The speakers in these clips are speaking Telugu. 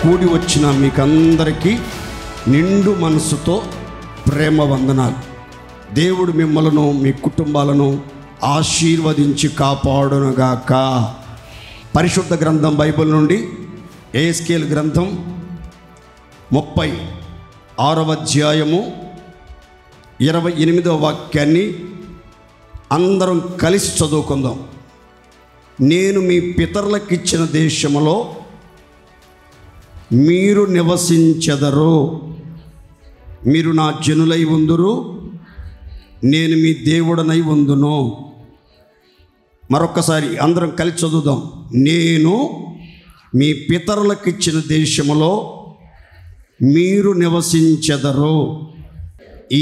కూడి వచ్చిన మీకందరికీ నిండు మనసుతో ప్రేమ వందనాలు. దేవుడు మిమ్మలను మీ కుటుంబాలను ఆశీర్వదించి కాపాడునుగాక. పరిశుద్ధ గ్రంథం బైబిల్ నుండి ఎహెజ్కేలు గ్రంథం 36వ అధ్యాయము 28వ వాక్యాన్ని అందరం కలిసి చదువుకుందాం. నేను మీ పితరులకిచ్చిన దేశములో మీరు నివసించెదరు, మీరు నా జనులై ఉందురు, నేను మీ దేవుడనై ఉందును. మరొక్కసారి అందరం కలిసి చదువుదాం. నేను మీ పితరులకిచ్చిన దేశములో మీరు నివసించెదరు.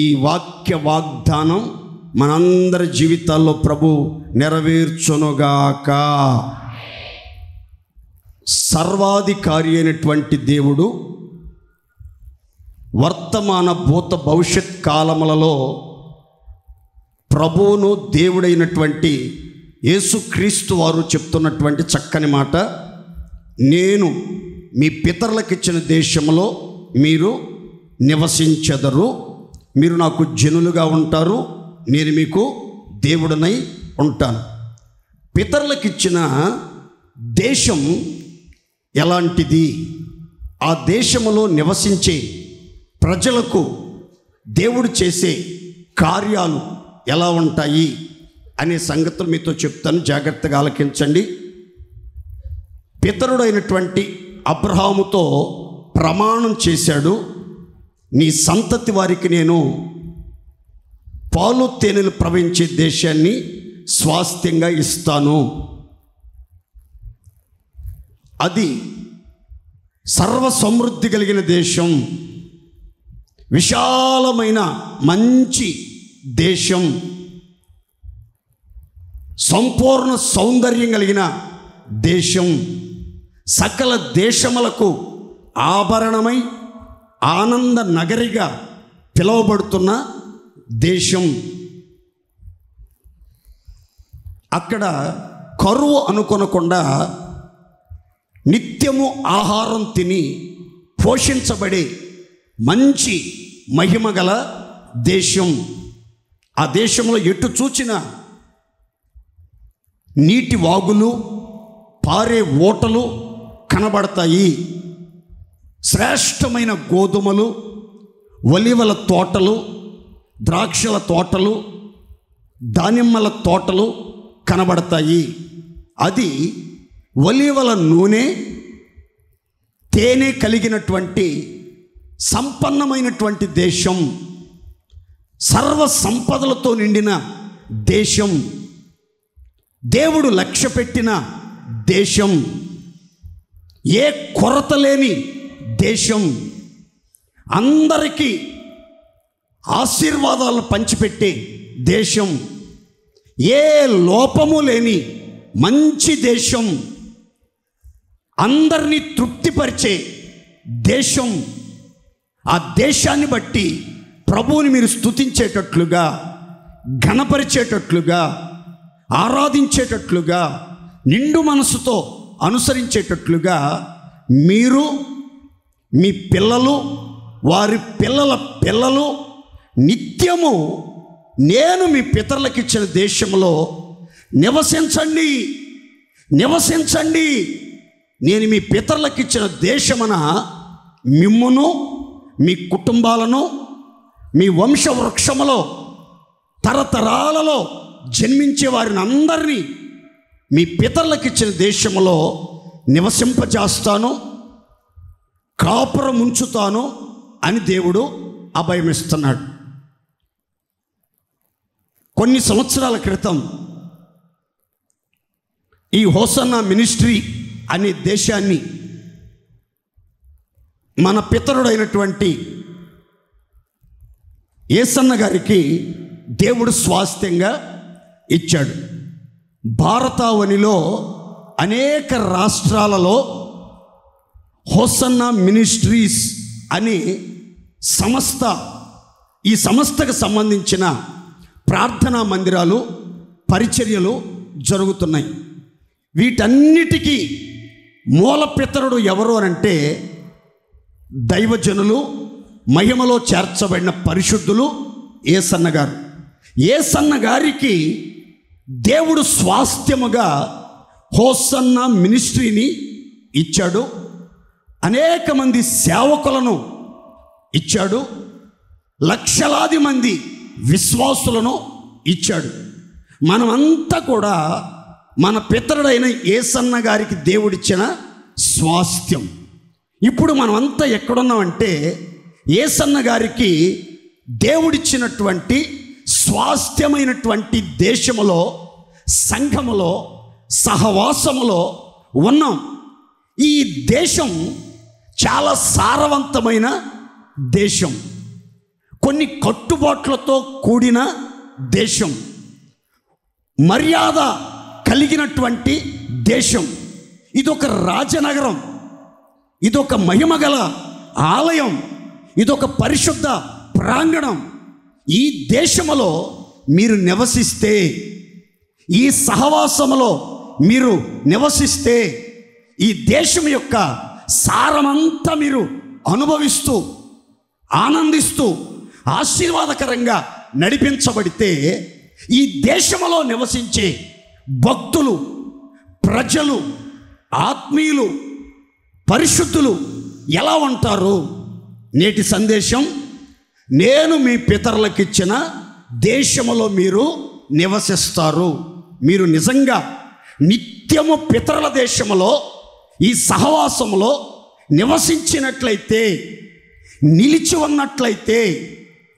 ఈ వాక్య వాగ్దానం మనందరి జీవితాల్లో ప్రభు నెరవేర్చునుగాక. సర్వాధికారి అయినటువంటి దేవుడు వర్తమాన భూత భవిష్యత్ కాలములలో ప్రభువును దేవుడైనటువంటి యేసుక్రీస్తు వారు చెప్తున్నటువంటి చక్కని మాట, నేను మీ పితరులకిచ్చిన దేశంలో మీరు నివసించెదరు, మీరు నాకు జనులుగా ఉంటారు, నేను మీకు దేవుడనై ఉంటాను. పితరులకిచ్చిన దేశం ఎలాంటిది, ఆ దేశములో నివసించే ప్రజలకు దేవుడు చేసే కార్యాలు ఎలా ఉంటాయి అనే సంగతులు మీతో చెప్తాను, జాగ్రత్తగా ఆలకించండి. పితరుడైనటువంటి అబ్రహాముతో ప్రమాణం చేశాడు, నీ సంతతి వారికి నేను పాలు తేనెలు ప్రవహించే దేశాన్ని స్వాస్థ్యంగా ఇస్తాను. అది సర్వ సమృద్ధి కలిగిన దేశం, విశాలమైన మంచి దేశం, సంపూర్ణ సౌందర్యం కలిగిన దేశం, సకల దేశములకు ఆభరణమై ఆనంద నగరిగా పిలువబడుతున్న దేశం. అక్కడ కరువు అనుకొనకుండా నిత్యము ఆహారం తిని పోషించబడే మంచి మహిమ గల దేశం. ఆ దేశంలో ఎటు చూచిన నీటి వాగులు, పారే ఓటలు కనబడతాయి. శ్రేష్టమైన గోధుమలు, ఒలివల తోటలు, ద్రాక్షల తోటలు, దానిమ్మల తోటలు కనబడతాయి. అది ఒలివల నూనె, తేనె కలిగినటువంటి సంపన్నమైనటువంటి దేశం, సర్వ సంపదలతో నిండిన దేశం, దేవుడు లక్ష్యపెట్టిన దేశం, ఏ కొరత లేని దేశం, అందరికీ ఆశీర్వాదాలను పంచిపెట్టే దేశం, ఏ లోపము లేని మంచి దేశం, అందరినీ తృప్తిపరిచే దేశం. ఆ దేశాన్ని బట్టి ప్రభువుని మీరు స్తుతించేటట్లుగా, ఘనపరిచేటట్లుగా, ఆరాధించేటట్లుగా, నిండు మనసుతో అనుసరించేటట్లుగా మీరు, మీ పిల్లలు, వారి పిల్లల పిల్లలు నిత్యము నేను మీ పితరులకిచ్చిన దేశంలో నివసించండి, నివసించండి. నేను మీ పితరులకిచ్చిన దేశమున మిమ్మును, మీ కుటుంబాలను, మీ వంశవృక్షములో తరతరాలలో జన్మించే వారిని అందరినీ మీ పితరులకిచ్చిన దేశంలో నివసింపజేస్తాను, కాపురం ఉంచుతాను అని దేవుడు అభయమిస్తున్నాడు. కొన్ని సంవత్సరాల క్రితం ఈ హోసన్నా మినిస్ట్రీ అనే దేశాన్ని మన పితరుడైనటువంటి యేసన్న గారికి దేవుడు స్వాస్థ్యంగా ఇచ్చాడు. భారతావనిలో అనేక రాష్ట్రాలలో హోసన్నా మినిస్ట్రీస్ అనే సంస్థ, ఈ సంస్థకు సంబంధించిన ప్రార్థనా మందిరాలు, పరిచర్యలు జరుగుతున్నాయి. వీటన్నిటికీ మూల పితరుడు ఎవరు అనంటే దైవజనులు, మహిమలో చేర్చబడిన పరిశుద్ధులు యేసన్న గారు. యేసన్న గారికి దేవుడు స్వాస్థ్యముగా హోసన్న మినిస్ట్రీని ఇచ్చాడు. అనేక మంది సేవకులను ఇచ్చాడు. లక్షలాది మంది విశ్వాసులను ఇచ్చాడు. మనమంతా కూడా మన పితరుడైన యేసన్న గారికి దేవుడిచ్చిన స్వాస్థ్యం. ఇప్పుడు మనమంతా ఎక్కడున్నామంటే యేసన్న గారికి దేవుడిచ్చినటువంటి స్వాస్థ్యమైనటువంటి దేశములో, సంఘములో, సహవాసములో ఉన్నాం. ఈ దేశం చాలా సారవంతమైన దేశం, కొన్ని కట్టుబాట్లతో కూడిన దేశం, మర్యాద కలిగినటువంటి దేశం. ఇదొక రాజనగరం, ఇదొక మహిమగల ఆలయం, ఇదొక పరిశుద్ధ ప్రాంగణం. ఈ దేశములో మీరు నివసిస్తే, ఈ సహవాసములో మీరు నివసిస్తే, ఈ దేశం యొక్క సారమంతా మీరు అనుభవిస్తూ, ఆనందిస్తూ, ఆశీర్వాదకరంగా నడిపించబడితే, ఈ దేశంలో నివసించే భక్తులు, ప్రజలు, ఆత్మీయులు, పరిశుద్ధులు ఎలా ఉంటారు? నేటి సందేశం, నేను మీ పితరులకిచ్చిన దేశములో మీరు నివసిస్తారు. మీరు నిజంగా నిత్యము పితరుల దేశములో, ఈ సహవాసములో నివసించినట్లయితే, నిలిచి ఉన్నట్లయితే,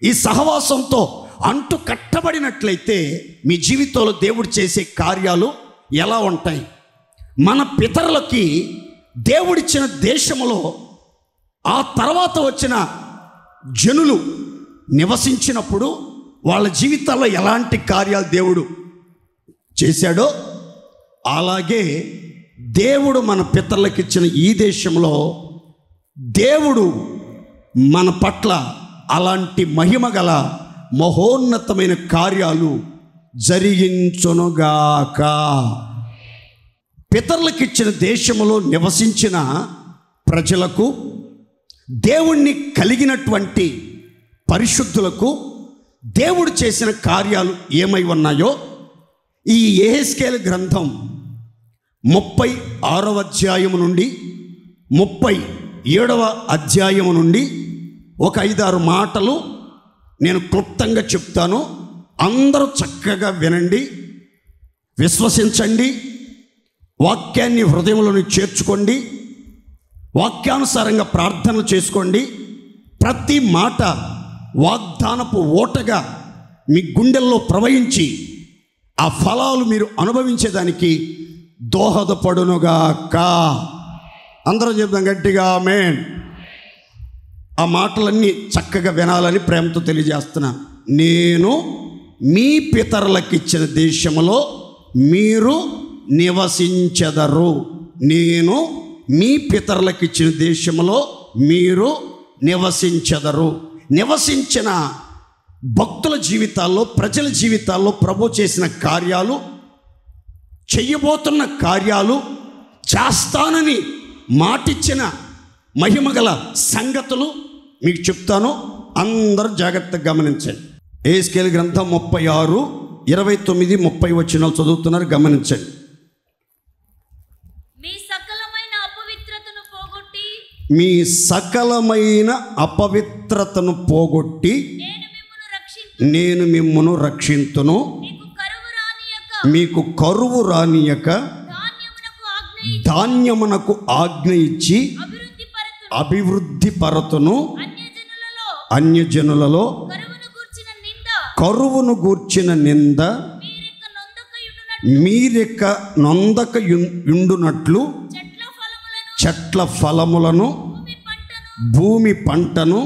ఈ సహవాసంతో అంటు కట్టబడినట్లయితే మీ జీవితంలో దేవుడు చేసే కార్యాలు ఎలా ఉంటాయి? మన పితరులకి దేవుడిచ్చిన దేశములో ఆ తర్వాత వచ్చిన జనులు నివసించినప్పుడు వాళ్ళ జీవితాల్లో ఎలాంటి కార్యాలు దేవుడు చేశాడో, అలాగే దేవుడు మన పితరులకు ఇచ్చిన ఈ దేశంలో దేవుడు మన పట్ల అలాంటి మహిమ గల మహోన్నతమైన కార్యాలు జరిగించునుగాక. పితరులకు ఇచ్చిన దేశంలో నివసించిన ప్రజలకు, దేవుణ్ణి కలిగినటువంటి పరిశుద్ధులకు దేవుడు చేసిన కార్యాలు ఏమై ఉన్నాయో ఈ యెహెజ్కేలు గ్రంథం 36వ అధ్యాయము నుండి 37వ అధ్యాయము నుండి ఒక 5-6 మాటలు నేను క్లుప్తంగా చెప్తాను. అందరూ చక్కగా వినండి, విశ్వసించండి, వాక్యాన్ని హృదయంలోని చేర్చుకోండి, వాక్యానుసారంగా ప్రార్థనలు చేసుకోండి. ప్రతి మాట వాగ్దానపు ఓటగా మీ గుండెల్లో ప్రవహించి ఆ ఫలాలు మీరు అనుభవించేదానికి దోహదపడునుగాక. అందరం చెప్దాం గట్టిగా ఆమేన్. ఆ మాటలన్నీ చక్కగా వినాలని ప్రేమతో తెలియజేస్తున్నా. నేను మీ పితరులకు ఇచ్చిన దేశంలో మీరు నివసించెదరు. నేను మీ పితరులకు ఇచ్చిన దేశంలో మీరు నివసించెదరు. నివసించిన భక్తుల జీవితాల్లో, ప్రజల జీవితాల్లో ప్రభు చేసిన కార్యాలు, చెయ్యబోతున్న కార్యాలు, చేస్తానని మాటిచ్చిన మహిమగల సంగతులు మీకు చెప్తాను. అందరూ జాగ్రత్తగా గమనించండి. యెహెజ్కేలు గ్రంథం 36, 29, 30 వచనాలు చదువుతున్నారు, గమనించండి. మీ సకలమైన అపవిత్రతను పోగొట్టి నేను మిమ్మును రక్షింతును, మీకు కరువు రానియక ధాన్యమునకు ఆజ్ఞ ఇచ్చి అభివృద్ధి పరతును. అన్యజనులలో కరువును గూర్చిన నింద మీరెక్క నొందక యుండునట్లు చెట్ల ఫలములను, భూమి పంటను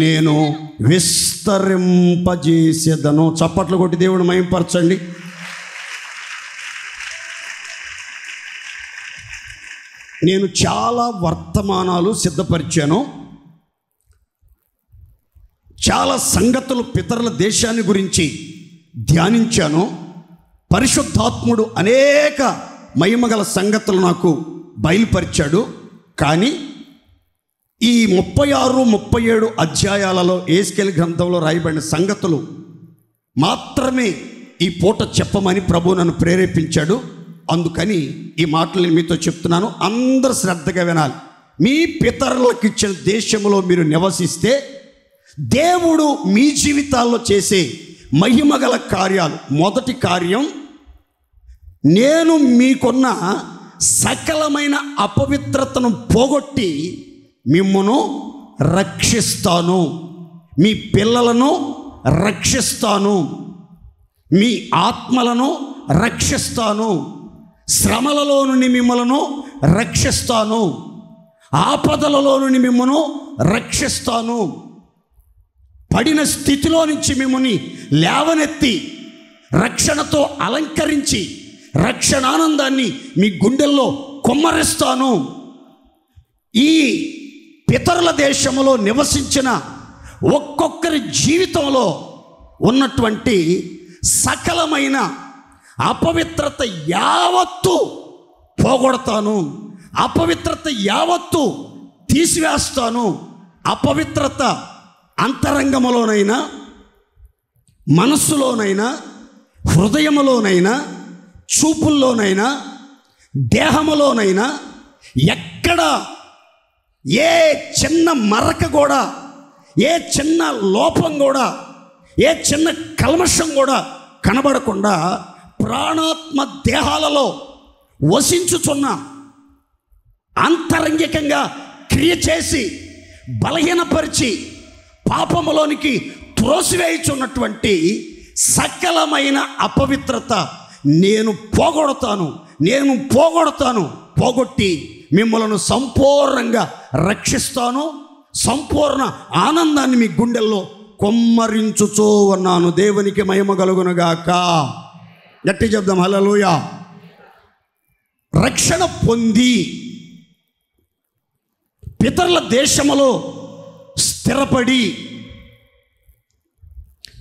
నేను విస్తరింపజేసేదను. చప్పట్లు కొట్టి దేవుడు మహిమపరచండి. నేను చాలా వర్తమానాలు సిద్ధపరిచాను, చాలా సంగతులు పితరుల దేశాన్ని గురించి ధ్యానించాను. పరిశుద్ధాత్ముడు అనేక మహిమగల సంగతులు నాకు బయలుపరిచాడు. కానీ ఈ 36, 37 అధ్యాయాలలో యెహెజ్కేలు గ్రంథంలో రాయబడిన సంగతులు మాత్రమే ఈ పూట చెప్పమని ప్రభు నన్ను ప్రేరేపించాడు. అందుకని ఈ మాటలు మీతో చెప్తున్నాను. అందరూ శ్రద్ధగా వినాలి. మీ పితరులకు ఇచ్చిన దేశంలో మీరు నివసిస్తే దేవుడు మీ జీవితాల్లో చేసే మహిమగల కార్యాలు, మొదటి కార్యం, నేను మీకున్న సకలమైన అపవిత్రతను పోగొట్టి మిమ్మును రక్షిస్తాను, మీ పిల్లలను రక్షిస్తాను, మీ ఆత్మలను రక్షిస్తాను, శ్రమలలో నుండి మిమ్మలను రక్షిస్తాను, ఆపదలలో నుండి మిమ్మను రక్షిస్తాను, పడిన స్థితిలో నుంచి మిమ్మల్ని లేవనెత్తి రక్షణతో అలంకరించి రక్షణానందాన్ని మీ గుండెల్లో కొమ్మరిస్తాను. ఈ పితరుల దేశంలో నివసించిన ఒక్కొక్కరి జీవితంలో ఉన్నటువంటి సకలమైన అపవిత్రత యావత్తు పోగొడతాను, అపవిత్రత యావత్తు తీసివేస్తాను. అపవిత్రత అంతరంగములోనైనా, మనస్సులోనైనా, హృదయములోనైనా, చూపుల్లోనైనా, దేహములోనైనా ఎక్కడ ఏ చిన్న మరక కూడా, ఏ చిన్న లోపం కూడా, ఏ చిన్న కల్మషం కూడా కనబడకుండా ప్రాణాత్మ దేహాలలో వసించుచున్న, అంతరంగికంగా క్రియ చేసి బలహీనపరిచి పాపములోనికి త్రోసివేయుచున్నటువంటి సకలమైన అపవిత్రత నేను పోగొడతాను, పోగొట్టి మిమ్మలను సంపూర్ణంగా రక్షిస్తాను, సంపూర్ణ ఆనందాన్ని మీ గుండెల్లో కొమ్మరించుచూ ఉన్నాను. దేవునికి మహిమ కలుగునుగాక. గట్టి చెప్దాం హల్లెలూయా. రక్షణ పొంది పితరుల దేశములో స్థిరపడి,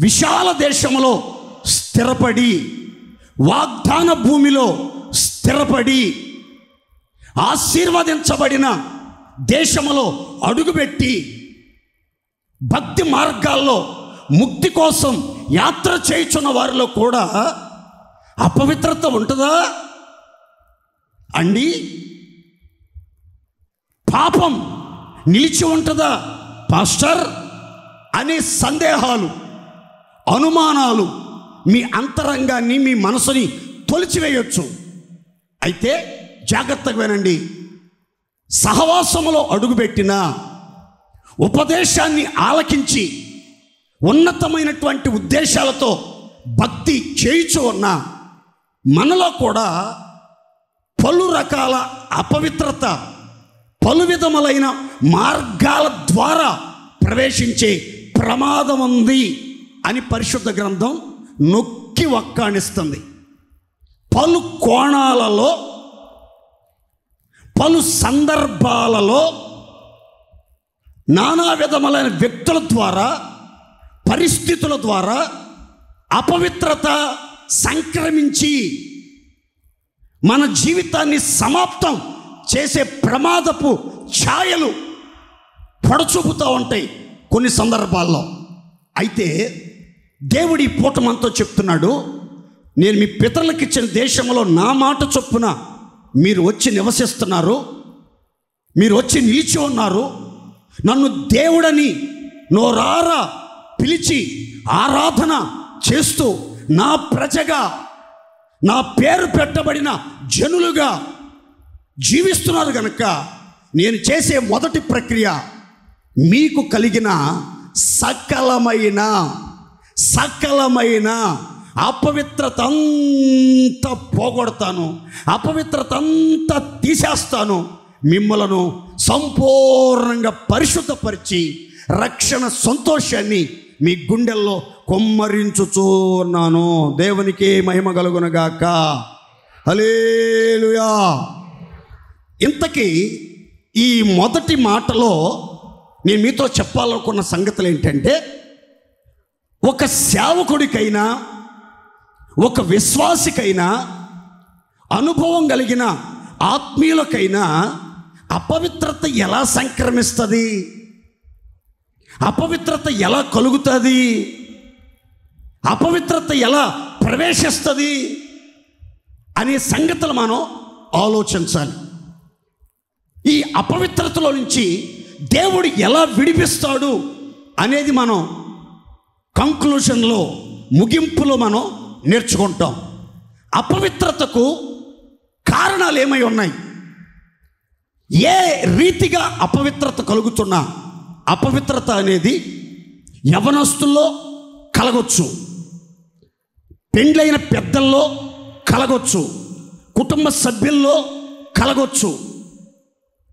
విశాల దేశములో స్థిరపడి, వాగ్దాన భూమిలో స్థిరపడి, ఆశీర్వదించబడిన దేశములో అడుగుపెట్టి భక్తి మార్గాల్లో ముక్తి కోసం యాత్ర చేయుచున్న వారిలో కూడా అపవిత్రత ఉంటుందా అండి? పాపం నిలిచి ఉంటుందా పాస్టర్ అనే సందేహాలు, అనుమానాలు మీ అంతరంగాన్ని, మీ మనసుని తొలిచివేయొచ్చు. అయితే జాగ్రత్తగా వినండి. సహవాసములో అడుగుపెట్టిన, ఉపదేశాన్ని ఆలకించి ఉన్నతమైనటువంటి ఉద్దేశాలతో భక్తి చేయుచు ఉన్న మనలో కూడా పలు రకాల అపవిత్రత, పలు విధములైన మార్గాల ద్వారా ప్రవేశించే ప్రమాదం ఉంది అని పరిశుద్ధ గ్రంథం నొక్కి వక్కాణిస్తుంది. పలు కోణాలలో, పలు సందర్భాలలో, నానా విధములైన వ్యక్తుల ద్వారా, పరిస్థితుల ద్వారా అపవిత్రత సంక్రమించి మన జీవితాన్ని సమాప్తం చేసే ప్రమాదపు ఛాయలు పొడచూపుతూ ఉంటాయి కొన్ని సందర్భాల్లో. అయితే దేవుడు ఈ పూట మనతో చెప్తున్నాడు, నేను మీ పితరులకు ఇచ్చిన దేశంలో నా మాట చొప్పున మీరు వచ్చి నివసిస్తున్నారు, మీరు వచ్చి నిలిచి ఉన్నారు, నన్ను దేవుడని నోరారా పిలిచి ఆరాధన చేస్తూ నా ప్రజగా, నా పేరు పెట్టబడిన జనులుగా జీవిస్తున్నారు కనుక నేను చేసే మొదటి ప్రక్రియ మీకు కలిగిన సకలమైన అపవిత్రత అంతా పోగొడతాను, అపవిత్రత అంతా తీసేస్తాను, మిమ్మలను సంపూర్ణంగా పరిశుద్ధపరిచి రక్షణ సంతోషాన్ని మీ గుండెల్లో కొమ్మరించుచున్నాను. దేవునికి మహిమ కలుగునుగాక. హల్లెలూయా. ఇంతకీ ఈ మొదటి మాటలో నేను మీతో చెప్పాలనుకున్న సంగతులు ఏంటంటే, ఒక సేవకుడికైనా, ఒక విశ్వాసికైనా, అనుభవం కలిగిన ఆత్మీయులకైనా అపవిత్రత ఎలా సంక్రమిస్తుంది, అపవిత్రత ఎలా కలుగుతుంది, అపవిత్రత ఎలా ప్రవేశిస్తుంది అనే సంగతులు మనం ఆలోచించాలి. ఈ అపవిత్రతలో నుంచి దేవుడు ఎలా విడిపిస్తాడు అనేది మనం కంక్లూషన్లో, ముగింపులో మనం నేర్చుకుంటాం. అపవిత్రతకు కారణాలు ఏమై ఉన్నాయి, ఏ రీతిగా అపవిత్రత కలుగుతున్నా, అపవిత్రత అనేది యవనస్తుల్లో కలగొచ్చు, పెండ్లైన పెద్దల్లో కలగొచ్చు, కుటుంబ సభ్యుల్లో కలగొచ్చు,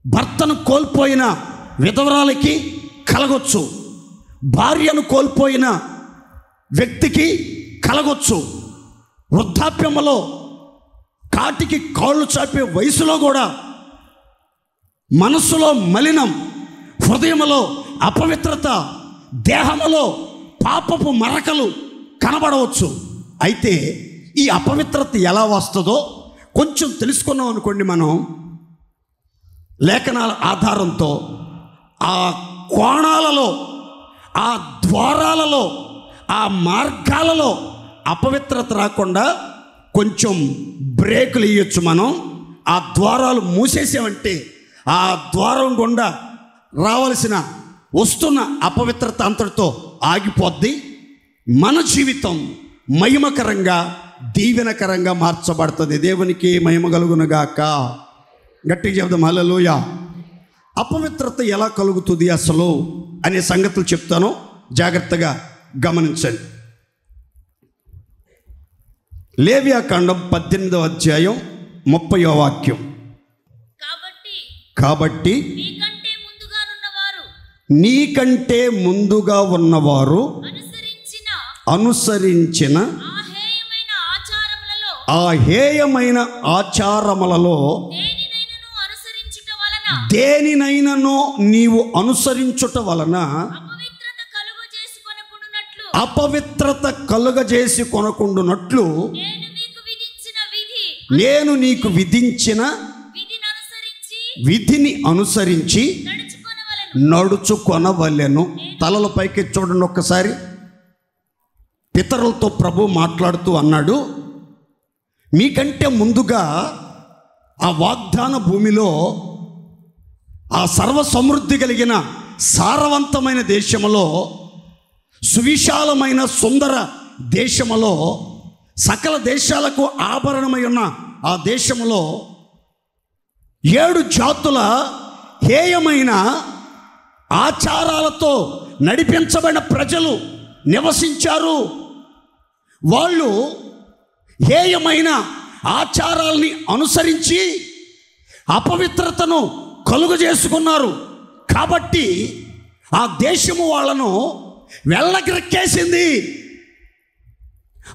భర్తను కోల్పోయిన విధవరాలకి కలగొచ్చు, భార్యను కోల్పోయిన వ్యక్తికి కలగొచ్చు, వృద్ధాప్యములో కాటికి కాళ్ళు చాపే వయసులో కూడా మనస్సులో మలినం, హృదయములో అపవిత్రత, దేహములో పాపపు మరకలు కనబడవచ్చు. అయితే ఈ అపవిత్రత ఎలా వస్తుందో కొంచెం తెలుసుకున్నాం అనుకోండి, మనం లేఖనాల ఆధారంతో ఆ కోణాలలో, ఆ ద్వారాలలో, ఆ మార్గాలలో అపవిత్రత రాకుండా కొంచెం బ్రేకులు ఇవ్వచ్చు. మనం ఆ ద్వారాలు మూసేసామంటే ఆ ద్వారం గుండా రావాల్సిన వస్తున్న అపవిత్రత అంతటితో ఆగిపోద్ది. మన జీవితం మహిమకరంగా, దీవెనకరంగా మార్చబడుతుంది. దేవునికి మహిమ కలుగునుగాక. గట్టిగా చెప్దాం హల్లెలూయా. అపవిత్రత ఎలా కలుగుతుంది అసలు అనే సంగతులు చెప్తాను, జాగ్రత్తగా గమనించండి. లేవియాకాండం 18వ అధ్యాయం 30వ వాక్యం. కాబట్టి నీకంటే ముందుగా ఉన్నవారు అనుసరించిన ఆ హేయమైన ఆచారములలో దేనినైనను నీవు అనుసరించుట వలన అపవిత్రత కలుగజేసి కొనకుండునట్లు నేను నీకు విధించిన విధిని అనుసరించి నడుచుకొనవలెను. తలల పైకి చూడండి ఒక్కసారి. పితరులతో ప్రభు మాట్లాడుతూ అన్నాడు, మీకంటే ముందుగా ఆ వాగ్దాన భూమిలో, ఆ సర్వ సమృద్ధి కలిగిన సారవంతమైన దేశములో, సువిశాలమైన సుందర దేశములో, సకల దేశాలకు ఆభరణమై ఉన్న ఆ దేశములో 7 జాతుల హేయమైన ఆచారాలతో నడిపించబడిన ప్రజలు నివసించారు. వాళ్ళు హేయమైన ఆచారాల్ని అనుసరించి అపవిత్రతను కలుగు చేసుకున్నారు. కాబట్టి ఆ దేశము వాళ్ళను వెళ్ళగ్రెక్కేసింది.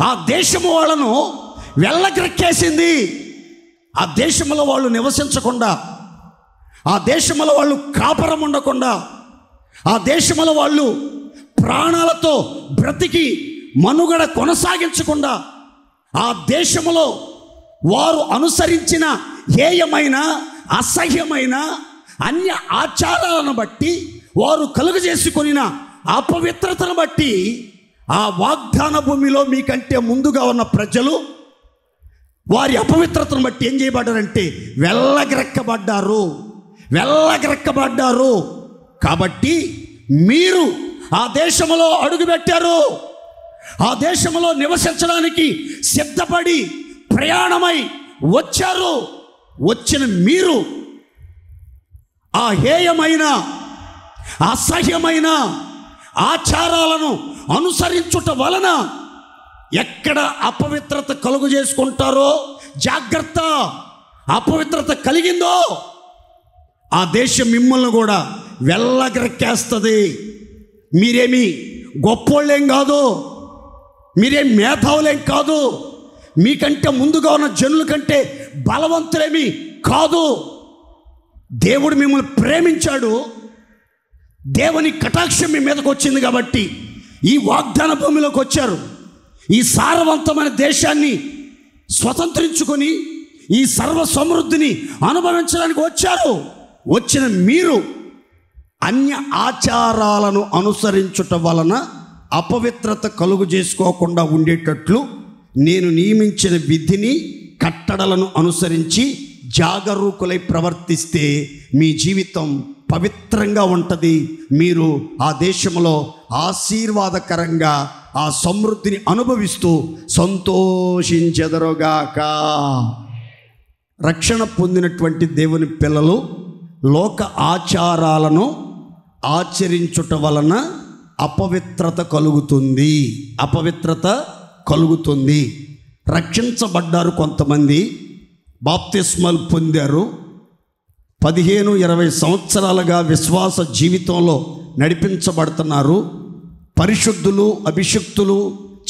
ఆ దేశము వాళ్ళను వెళ్ళగ్రెక్కేసింది. ఆ దేశంలో వాళ్ళు నివసించకుండా, ఆ దేశంలో వాళ్ళు కాపురం ఉండకుండా, ఆ దేశంలో వాళ్ళు ప్రాణాలతో బ్రతికి మనుగడ కొనసాగించకుండా, ఆ దేశంలో వారు అనుసరించిన హేయమైన అసహ్యమైన అన్య ఆచారాలను బట్టి, వారు కలుగజేసుకొనిన అపవిత్రతను బట్టి ఆ వాగ్దాన భూమిలో మీకంటే ముందుగా ఉన్న ప్రజలు వారి అపవిత్రతను బట్టి ఏం చేయబడ్డారంటే వెళ్ళగ్రెక్కబడ్డారు. కాబట్టి మీరు ఆ దేశంలో అడుగుపెట్టారు. ఆ దేశంలో నివసించడానికి సిద్ధపడి ప్రయాణమై వచ్చారు. వచ్చిన మీరు ఆ హేయమైన అసహ్యమైన ఆచారాలను అనుసరించుట వలన ఎక్కడ అపవిత్రత కలుగు చేసుకుంటారో జాగ్రత్త. అపవిత్రత కలిగిందో ఆ దేశం మిమ్మల్ని కూడా వెళ్ళగ్రెక్కేస్తుంది. మీరేమి గొప్పోళ్ళేం కాదు, మీరేం మేధావులేం కాదు, మీకంటే ముందుగా ఉన్న జనుల కంటే బలవంతులేమి కాదు. దేవుడు మిమ్మల్ని ప్రేమించాడు. దేవుని కటాక్షం మీ మీదకి వచ్చింది కాబట్టి ఈ వాగ్దాన భూమిలోకి వచ్చారు. ఈ సారవంతమైన దేశాన్ని స్వతంత్రించుకొని ఈ సర్వ సమృద్ధిని అనుభవించడానికి వచ్చారు. వచ్చిన మీరు అన్య ఆచారాలను అనుసరించుట వలన అపవిత్రత కలుగు చేసుకోకుండా ఉండేటట్లు నేను నియమించిన విధిని కట్టడలను అనుసరించి జాగరూకులై ప్రవర్తిస్తే మీ జీవితం పవిత్రంగా ఉంటుంది. మీరు ఆ దేశంలో ఆశీర్వాదకరంగా ఆ సమృద్ధిని అనుభవిస్తూ సంతోషించెదరుగాక. రక్షణ పొందినటువంటి దేవుని పిల్లలు లోక ఆచారాలను ఆచరించుట వలన అపవిత్రత కలుగుతుంది. రక్షించబడ్డారు, కొంతమంది బాప్తిస్మాలు పొందారు, 15-20 సంవత్సరాలుగా విశ్వాస జీవితంలో నడిపించబడుతున్నారు. పరిశుద్ధులు, అభిషిక్తులు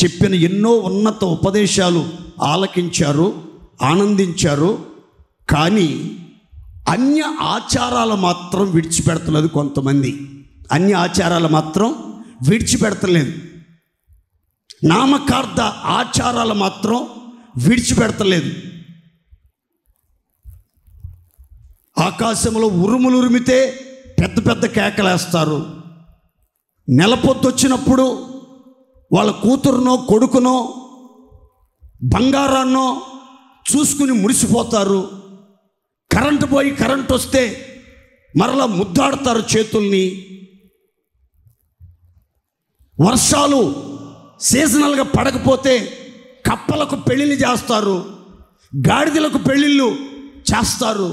చెప్పిన ఎన్నో ఉన్నత ఉపదేశాలు ఆలకించారు, ఆనందించారు. కానీ అన్య ఆచారాలు మాత్రం విడిచిపెడతలేదు. కొంతమంది అన్య ఆచారాలు మాత్రం విడిచిపెడతలేదు. నామకార్థ ఆచారాలు మాత్రం విడిచిపెడతలేదు. ఆకాశంలో ఉరుములు ఉరిమితే పెద్ద పెద్ద కేకలేస్తారు. నెలపొద్దు వచ్చినప్పుడు వాళ్ళ కూతురునో కొడుకునో బంగారాన్నో చూసుకుని మురిసిపోతారు. కరెంటు పోయి కరెంటు వస్తే మరలా ముద్దాడతారు చేతుల్ని. వర్షాలు సీజనల్గా పడకపోతే కప్పలకు పెళ్ళిళ్ళు చేస్తారు, గాడిదలకు పెళ్ళిళ్ళు చేస్తారు.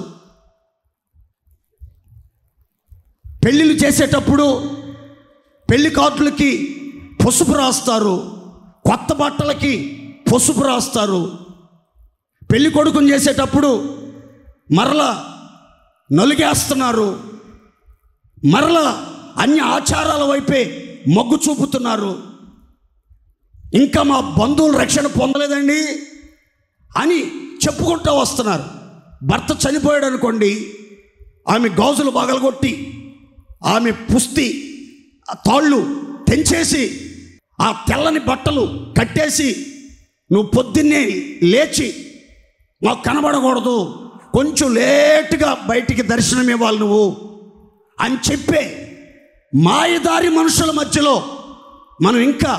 పెళ్ళిళ్ళు చేసేటప్పుడు పెళ్లి కార్డులకి పసుపు రాస్తారు, కొత్త బట్టలకి పసుపు రాస్తారు. పెళ్లి కొడుకుని చేసేటప్పుడు మరలా నలుగేస్తున్నారు, మరలా అన్య ఆచారాల వైపే మొగ్గు చూపుతున్నారు. ఇంకా మా బంధువులు రక్షణ పొందలేదండి అని చెప్పుకుంటూ వస్తున్నారు. భర్త చనిపోయాడు అనుకోండి, ఆమె గాజులు పగలగొట్టి ఆమె పుస్తి తాళ్ళు తెంచేసి ఆ తెల్లని బట్టలు కట్టేసి, నువ్వు పొద్దున్నే లేచి మాకు కనబడకూడదు, కొంచెం లేటుగా బయటికి దర్శనం ఇవ్వాలి నువ్వు అని చెప్పే మాయదారి మనుషుల మధ్యలో మనం ఇంకా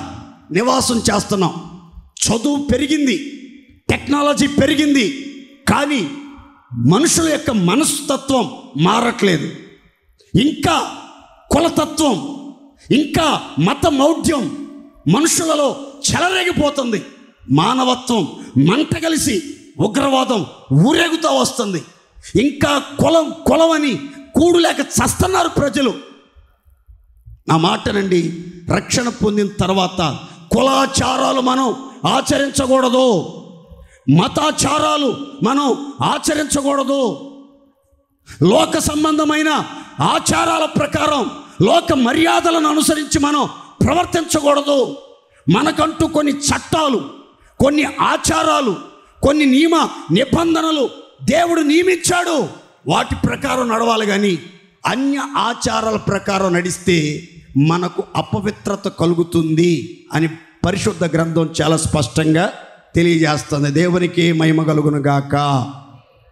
నివాసం చేస్తున్నాం. చదువు పెరిగింది, టెక్నాలజీ పెరిగింది, కానీ మనుషుల యొక్క మనస్తత్వం మారట్లేదు. ఇంకా కులతత్వం, ఇంకా మత మౌఢ్యం మనుషులలో చెలరేగిపోతుంది. మానవత్వం మంట కలిసి ఉగ్రవాదం ఊరేగుతూ వస్తుంది. ఇంకా కులం అని కూడులేక చస్తున్నారు ప్రజలు. నా మాటనండి, రక్షణ పొందిన తర్వాత కులాచారాలు మనం ఆచరించకూడదు, మతాచారాలు మనం ఆచరించకూడదు. లోక సంబంధమైన ఆచారాల ప్రకారం, లోక మర్యాదలను అనుసరించి మనం ప్రవర్తించకూడదు. మనకంటూ కొన్ని చట్టాలు, కొన్ని ఆచారాలు, కొన్ని నియమ నిబంధనలు దేవుడు నియమించాడు, వాటి ప్రకారం నడవాలి. కానీ అన్య ఆచారాల ప్రకారం నడిస్తే మనకు అపవిత్రత కలుగుతుంది అని పరిశుద్ధ గ్రంథం చాలా స్పష్టంగా తెలియజేస్తుంది. దేవునికి మహిమ కలుగును గాక.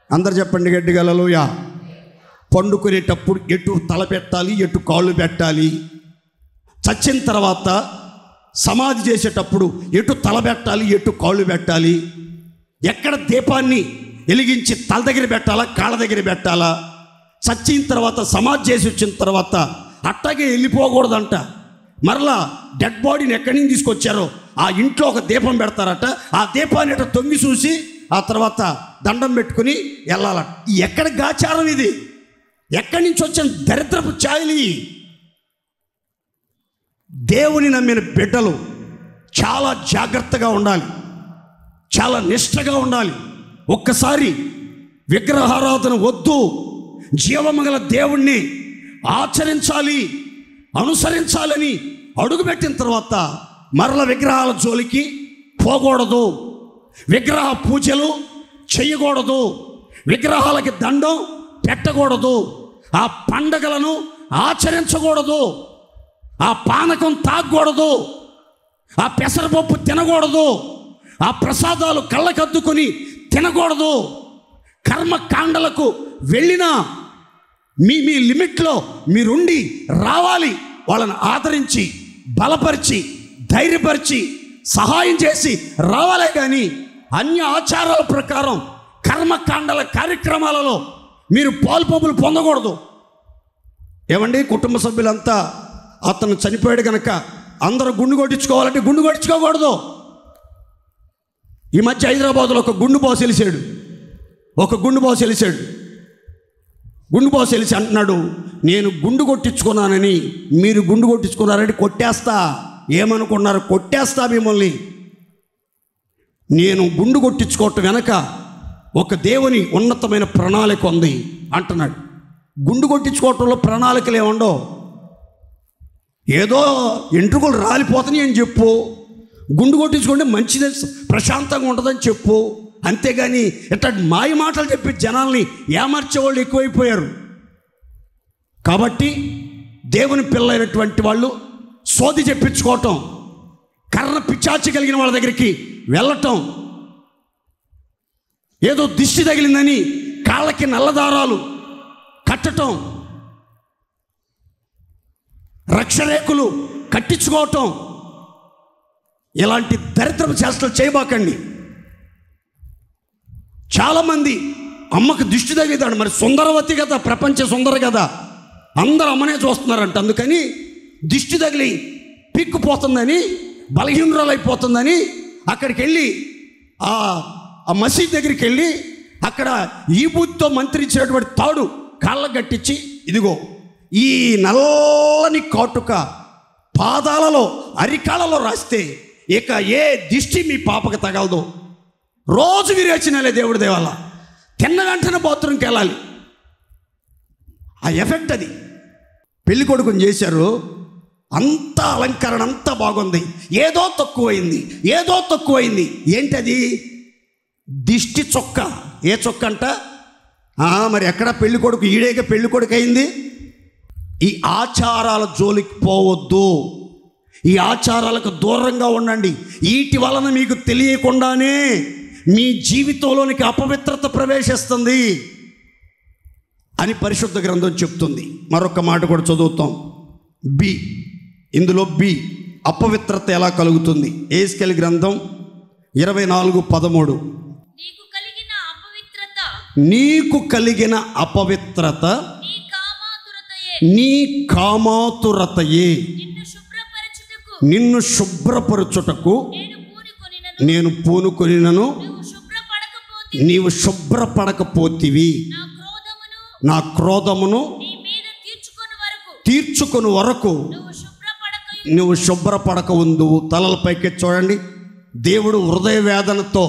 అందరు చెప్పండి గట్టిగా హల్లెలూయా. పండుకునేటప్పుడు ఎటు తల పెట్టాలి, ఎటు కాళ్ళు పెట్టాలి. చచ్చిన తర్వాత సమాధి చేసేటప్పుడు ఎటు తల పెట్టాలి, ఎటు కాళ్ళు పెట్టాలి. ఎక్కడ దీపాన్ని వెలిగించి తల దగ్గర పెట్టాలా, కాళ్ళ దగ్గర పెట్టాలా. చచ్చిన తర్వాత సమాధి చేసి వచ్చిన తర్వాత అట్టాగే వెళ్ళిపోకూడదంట. మరలా డెడ్ బాడీని ఎక్కడి నుంచి తీసుకొచ్చారో ఆ ఇంట్లో ఒక దీపం పెడతారట. ఆ దీపాన్ని అట్లా తొంగి చూసి ఆ తర్వాత దండం పెట్టుకుని వెళ్ళాలట. ఎక్కడ గాచారం ఇది? ఎక్కడి నుంచి వచ్చిన దరిద్రపు ఛాయలు? దేవుని నమ్మిన బిడ్డలు చాలా జాగ్రత్తగా ఉండాలి, చాలా నిష్ఠగా ఉండాలి. ఒక్కసారి విగ్రహారాధన వద్దు, జీవమగల దేవుణ్ణి ఆచరించాలి, అనుసరించాలని అడుగుపెట్టిన తర్వాత మరల విగ్రహాల జోలికి పోకూడదు, విగ్రహ పూజలు చేయకూడదు, విగ్రహాలకి దండం పెట్టకూడదు, ఆ పండగలను ఆచరించకూడదు, ఆ పానకం తాగకూడదు, ఆ పెసరపప్పు తినకూడదు, ఆ ప్రసాదాలు కళ్ళకద్దుకొని తినకూడదు. కర్మకాండలకు వెళ్ళినా మీ మీ లిమిట్లో మీరుండి రావాలి. వాళ్ళని ఆదరించి, బలపరిచి, ధైర్యపరిచి, సహాయం చేసి రావాలే కానీ అన్య ఆచారాల ప్రకారం కర్మకాండల కార్యక్రమాలలో మీరు పాలుపొప్పులు పొందకూడదు. ఏమండి, కుటుంబ సభ్యులంతా అతను చనిపోయాడు కనుక అందరూ గుండు కొట్టించుకోవాలంటే గుండు కొట్టించుకోకూడదు. ఈ మధ్య హైదరాబాద్లో ఒక గుండు బాస్ వెలిసాడు. గుండు బాస్ వెలిసి అంటున్నాడు, నేను గుండు కొట్టించుకున్నానని మీరు గుండు కొట్టించుకున్నారంటే కొట్టేస్తా. ఏమనుకున్నారు? కొట్టేస్తా మిమ్మల్ని. నేను గుండు కొట్టించుకోవటం వెనక ఒక దేవుని ఉన్నతమైన ప్రణాళిక ఉంది అంటున్నాడు. గుండు కొట్టించుకోవటంలో ప్రణాళికలు ఏముండవు. ఏదో ఎంట్రుకలు రాలిపోతున్నాయి అని చెప్పు, గుండు కొట్టించుకుంటే మంచిది, ప్రశాంతంగా ఉంటుందని చెప్పు. అంతేగాని ఇట్లా మాయ మాటలు చెప్పి జనాల్ని ఏమార్చేవాళ్ళు ఎక్కువైపోయారు. కాబట్టి దేవుని పిల్లైనటువంటి వాళ్ళు సోది చెప్పించుకోవటం, కర్ణ పిచ్చాచి కలిగిన వాళ్ళ దగ్గరికి వెళ్ళటం, ఏదో దిష్టి తగిలిందని కాళ్ళకి నల్లదారాలు కట్టటం, రక్షరేకులు కట్టించుకోవటం, ఇలాంటి దరిద్రపు చేష్టలు చేయబాకండి. చాలామంది అమ్మకు దిష్టి తగిలిదాడు, మరి సుందరవతి కదా, ప్రపంచ సుందర కదా, అందరూ అమ్మనే చూస్తున్నారంట. అందుకని దిష్టి తగిలి పిక్కుపోతుందని, బలహీనరాలు అయిపోతుందని అక్కడికి వెళ్ళి ఆ మసీద్ దగ్గరికి వెళ్ళి అక్కడ ఈ బూత్తో మంత్రించినటువంటి తాడు కాళ్ళకు కట్టించి, ఇదిగో ఈ నల్లని కాటుక పాదాలలో అరికాళ్ళలో రాస్తే ఇక ఏ దిష్టి మీ పాపకు తగలదు. రోజు విరేచనాలే దేవుడి దేవాల. తిన్న వెంటనే బాత్రూమ్కి వెళ్ళాలి. ఆ ఎఫెక్ట్ అది. పెళ్లి కొడుకుని చేశారు, అంత అలంకరణ అంతా బాగుంది, ఏదో తక్కువైంది. ఏంటది? దిష్టి చొక్క. ఏ చొక్క అంట? మరి ఎక్కడ పెళ్లి కొడుకు? ఈడేగా పెళ్లి కొడుకు అయింది. ఈ ఆచారాల జోలికి పోవద్దు, ఈ ఆచారాలకు దూరంగా ఉండండి. వీటి వలన మీకు తెలియకుండానే మీ జీవితంలోనికి అపవిత్రత ప్రవేశిస్తుంది అని పరిశుద్ధ గ్రంథం చెప్తుంది. మరొక మాట కూడా చదువుతాం. ఇందులో అపవిత్రత ఎలా కలుగుతుంది? ఎహెజ్కేలు గ్రంథం 24:13. నీకు కలిగిన అపవిత్రత నీ కామాతురతయే, నిన్ను శుభ్రపరచుటకు నేను పూనుకొనినను, నీవు శుభ్రపడకపోతివి. నా క్రోధమును తీర్చుకొని వరకు నువ్వు శుభ్రపడక ఉండు. తలలపైకి చూడండి. దేవుడు హృదయ వేదనతో,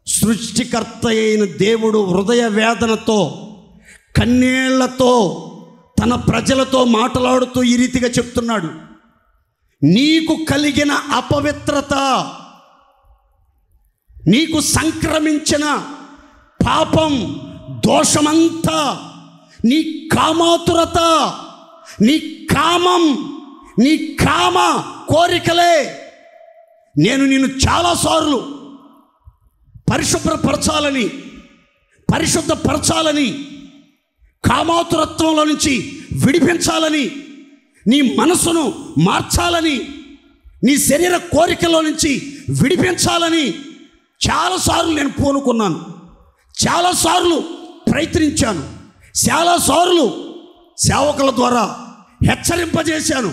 సృష్టికర్త అయిన దేవుడు హృదయ వేదనతో, కన్నీళ్లతో తన ప్రజలతో మాట్లాడుతూ ఈ రీతిగా చెప్తున్నాడు. నీకు కలిగిన అపవిత్రత, నీకు సంక్రమించిన పాపం, దోషమంతా నీ కామాతురత, నీ కామం, నీ కామ కోరికలే. నేను నిన్ను చాలాసార్లు పరిశుద్ధపరచాలని, కామాతురత్వంలో నుంచి విడిపించాలని, నీ మనసును మార్చాలని, నీ శరీర కోరికలో నుంచి విడిపించాలని చాలాసార్లు నేను పూనుకున్నాను, చాలాసార్లు ప్రయత్నించాను, చాలాసార్లు సేవకుల ద్వారా హెచ్చరింపజేశాను,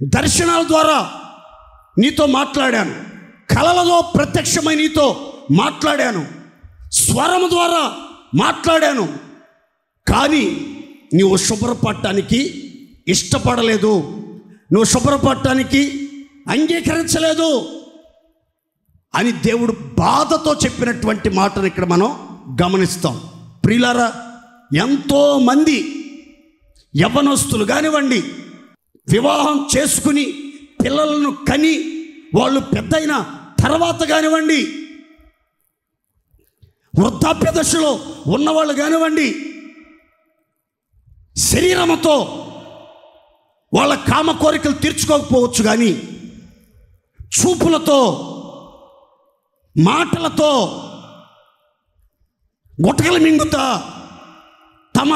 దర్శనాల ద్వారా నీతో మాట్లాడాను, కలలలో ప్రత్యక్షమై నీతో మాట్లాడాను, స్వరము ద్వారా మాట్లాడాను. కానీ నువ్వు శుభ్రపడటానికి ఇష్టపడలేదు, నువ్వు శుభ్రపడటానికి అంగీకరించలేదు అని దేవుడు బాధతో చెప్పినటువంటి మాటను ఇక్కడ మనం గమనిస్తాం. ప్రియులారా, ఎంతోమంది యవ్వనస్తులు కానివ్వండి, వివాహం చేసుకుని పిల్లలను కని వాళ్ళు పెద్దయిన తర్వాత కానివ్వండి, వృద్ధాప్య దశలో ఉన్నవాళ్ళు కానివ్వండి, శరీరముతో వాళ్ళ కామ కోరికలు తీర్చుకోకపోవచ్చు, కానీ చూపులతో, మాటలతో, గుటకలు మింగుతా తమ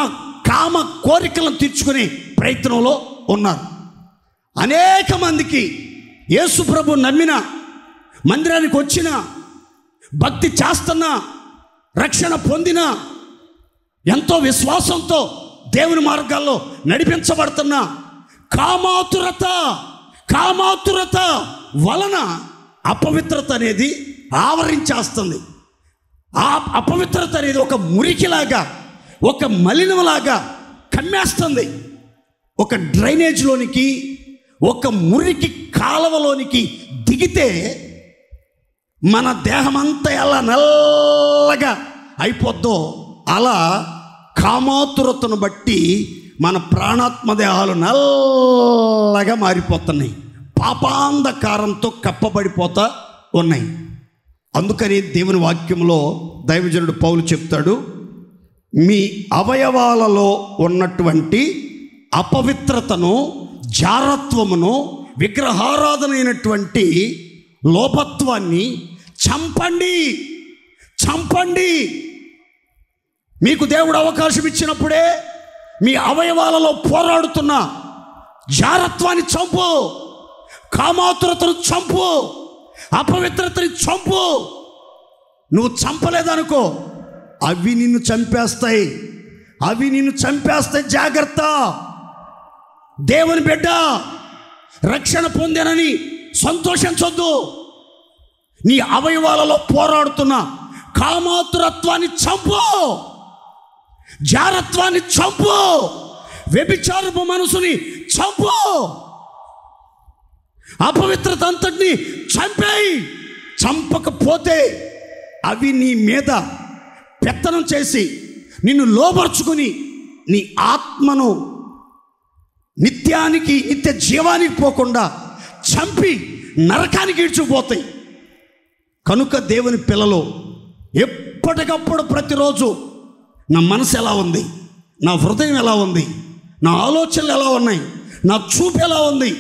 కామ కోరికలను తీర్చుకునే ప్రయత్నంలో ఉన్నారు. అనేక మందికి యేసు ప్రభు నమ్మిన, మందిరానికి వచ్చిన, భక్తి చేస్తున్న, రక్షణ పొందిన, ఎంతో విశ్వాసంతో దేవుని మార్గాల్లో నడిపించబడుతున్న కామాతురత వలన అపవిత్రత అనేది ఆవరించేస్తుంది. ఆ అపవిత్రత అనేది ఒక మురికిలాగా, ఒక మలినంలాగా కమ్మేస్తుంది. ఒక డ్రైనేజ్లోనికి, ఒక మురికి కాలువలోనికి దిగితే మన దేహమంతా ఎలా నల్లగా అయిపోద్దో అలా కామాతురతను బట్టి మన ప్రాణాత్మ దేహాలు నల్లగా మారిపోతున్నాయి, పాపాంధకారంతో కప్పబడిపోతా ఉన్నాయి. అందుకని దేవుని వాక్యంలో దైవజనుడు పౌలు చెప్తాడు, మీ అవయవాలలో ఉన్నటువంటి అపవిత్రతను, జారత్వమును, విగ్రహారాధనైనటువంటి లోపత్వాన్ని చంపండి. మీకు దేవుడు అవకాశం ఇచ్చినప్పుడే మీ అవయవాలలో పోరాడుతున్న జారత్వాన్ని చంపు, కామాతురతను చంపు, అపవిత్రతని చంపు. నువ్వు చంపలేదనుకో, అవి నిన్ను చంపేస్తాయి. జాగ్రత్త. దేవుని బిడ్డ రక్షణ పొందానని సంతోషించొద్దు. నీ అవయవాలలో పోరాడుతున్న కామాతురత్వాన్ని చంపు, జారత్వాన్ని చంపు, వ్యభిచారపు మనసుని చంపు, అపవిత్రత అంతటిని చంపేయి. చంపకపోతే అవి నీ మీద పెత్తనం చేసి నిన్ను లోబర్చుకుని నీ ఆత్మను నిత్య జీవానికి పోకుండా చంపి నరకానికి ఈడ్చుకుపోతాయి. కనుక దేవుని పిల్లలు ఎప్పటికప్పుడు ప్రతిరోజు నా మనసు ఎలా ఉంది, నా హృదయం ఎలా ఉంది, నా ఆలోచనలు ఎలా ఉన్నాయి, నా చూపు ఎలా ఉంది,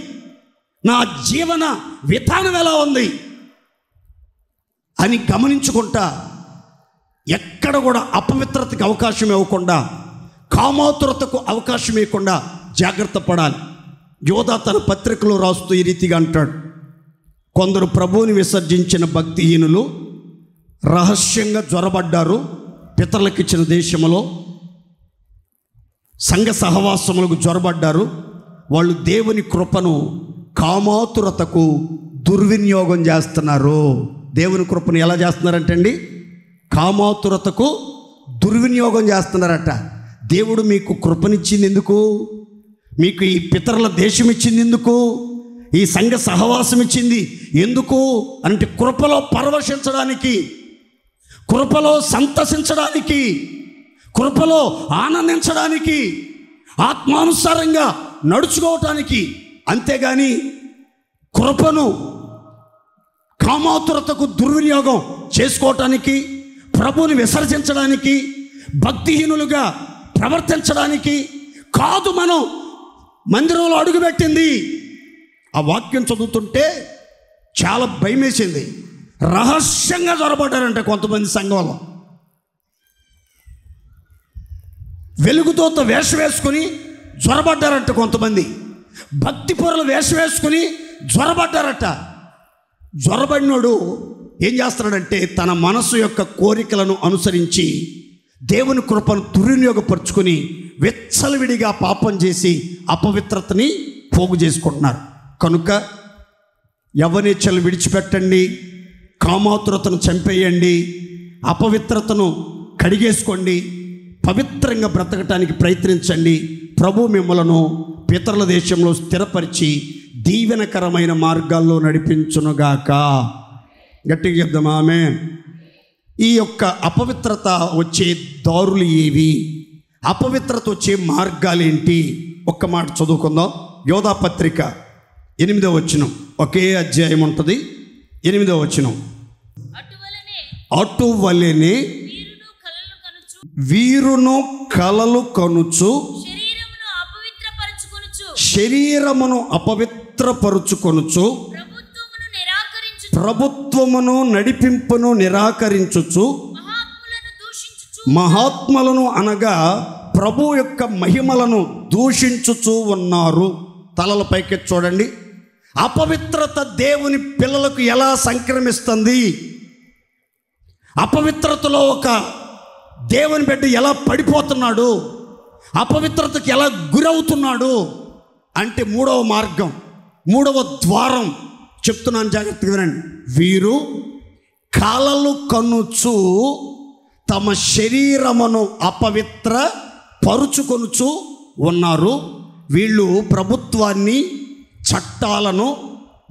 నా జీవన విధానం ఎలా ఉంది అని గమనించుకుంటా, ఎక్కడ కూడా అపవిత్రతకు అవకాశం ఇవ్వకుండా, కామాతురతకు అవకాశం ఇవ్వకుండా జాగ్రత్త పడాలి. యోధా తన పత్రికలో రాస్తూ ఈ రీతిగా అంటాడు, కొందరు ప్రభువుని విసర్జించిన భక్తిహీనులు రహస్యంగా జ్వరబడ్డారు. పితరులకు ఇచ్చిన దేశంలో సంఘ సహవాసములకు జ్వరబడ్డారు. వాళ్ళు దేవుని కృపను కామాతురతకు దుర్వినియోగం చేస్తున్నారు. దేవుని కృపను ఎలా చేస్తున్నారంటండి? కామాతురతకు దుర్వినియోగం చేస్తున్నారట. దేవుడు మీకు కృపనిచ్చింది ఎందుకు? మీకు ఈ పితరుల దేశం ఇచ్చింది ఎందుకు? ఈ సంఘ సహవాసం ఇచ్చింది ఎందుకు అంటే కృపలో పరవశించడానికి, కృపలో సంతసించడానికి, కృపలో ఆనందించడానికి, ఆత్మానుసారంగా నడుచుకోవటానికి. అంతేగాని కృపను కామాతురతకు దుర్వినియోగం చేసుకోవటానికి, ప్రభువుని విసర్జించడానికి, భక్తిహీనులుగా ప్రవర్తించడానికి కాదు మనం మందిరంలో అడుగుపెట్టింది. ఆ వాక్యం చదువుతుంటే చాలా భయమేసింది. రహస్యంగా జ్వరపడ్డారంటే కొంతమంది సంఘంలో, వెలుగుతోత వేషం వేసుకుని జ్వరపడ్డారంట కొంతమంది, భక్తి పొరలు వేషం వేసుకుని జ్వరపడ్డారట. జ్వరపడినోడు ఏం చేస్తున్నాడంటే తన మనసు యొక్క కోరికలను అనుసరించి దేవుని కృపను దుర్వినియోగపరుచుకుని విచ్చలవిడిగా పాపం చేసి అపవిత్రతని పోగు చేసుకుంటున్నారు. కనుక యవ్వనేచ్ఛలు విడిచిపెట్టండి, కామాతురతను చంపేయండి, అపవిత్రతను కడిగేసుకోండి, పవిత్రంగా బ్రతకటానికి ప్రయత్నించండి. ప్రభు మిమ్మలను పితరుల దేశంలో స్థిరపరిచి దీవెనకరమైన మార్గాల్లో నడిపించునుగాక. గట్టిగా చెప్దామా ఆమేన్. ఈ యొక్క అపవిత్రత వచ్చే దారులు ఏవి, అపవిత్రత వచ్చే మార్గాలేంటి? ఒక్క మాట చదువుకుందాం. యోధా పత్రిక 8వ వచనం, ఒకే అధ్యాయం ఉంటుంది. 8వ వచనం, అటువలెనే వీరును కలలు కనుచు శరీరమును అపవిత్రపరుచుకొనుచు ప్రభుత్వమును నడిపింపును నిరాకరించుచు మహాత్ములను అనగా ప్రభు యొక్క మహిమలను దూషించుచూ ఉన్నారు. తలల పైకి చూడండి. అపవిత్రత దేవుని పిల్లలకు ఎలా సంక్రమిస్తుంది? అపవిత్రతలో ఒక దేవుని బిడ్డ ఎలా పడిపోతున్నాడు, అపవిత్రతకి ఎలా గురవుతున్నాడు అంటే మూడవ మార్గం, మూడవ ద్వారం చెప్తున్నాను, జాగ్రత్తగా వినండి. వీరు కలలు కనుచు తమ శరీరమును అపవిత్ర పరుచుకొనుచు ఉన్నారు. వీళ్ళు ప్రభుత్వాన్ని, చట్టాలను,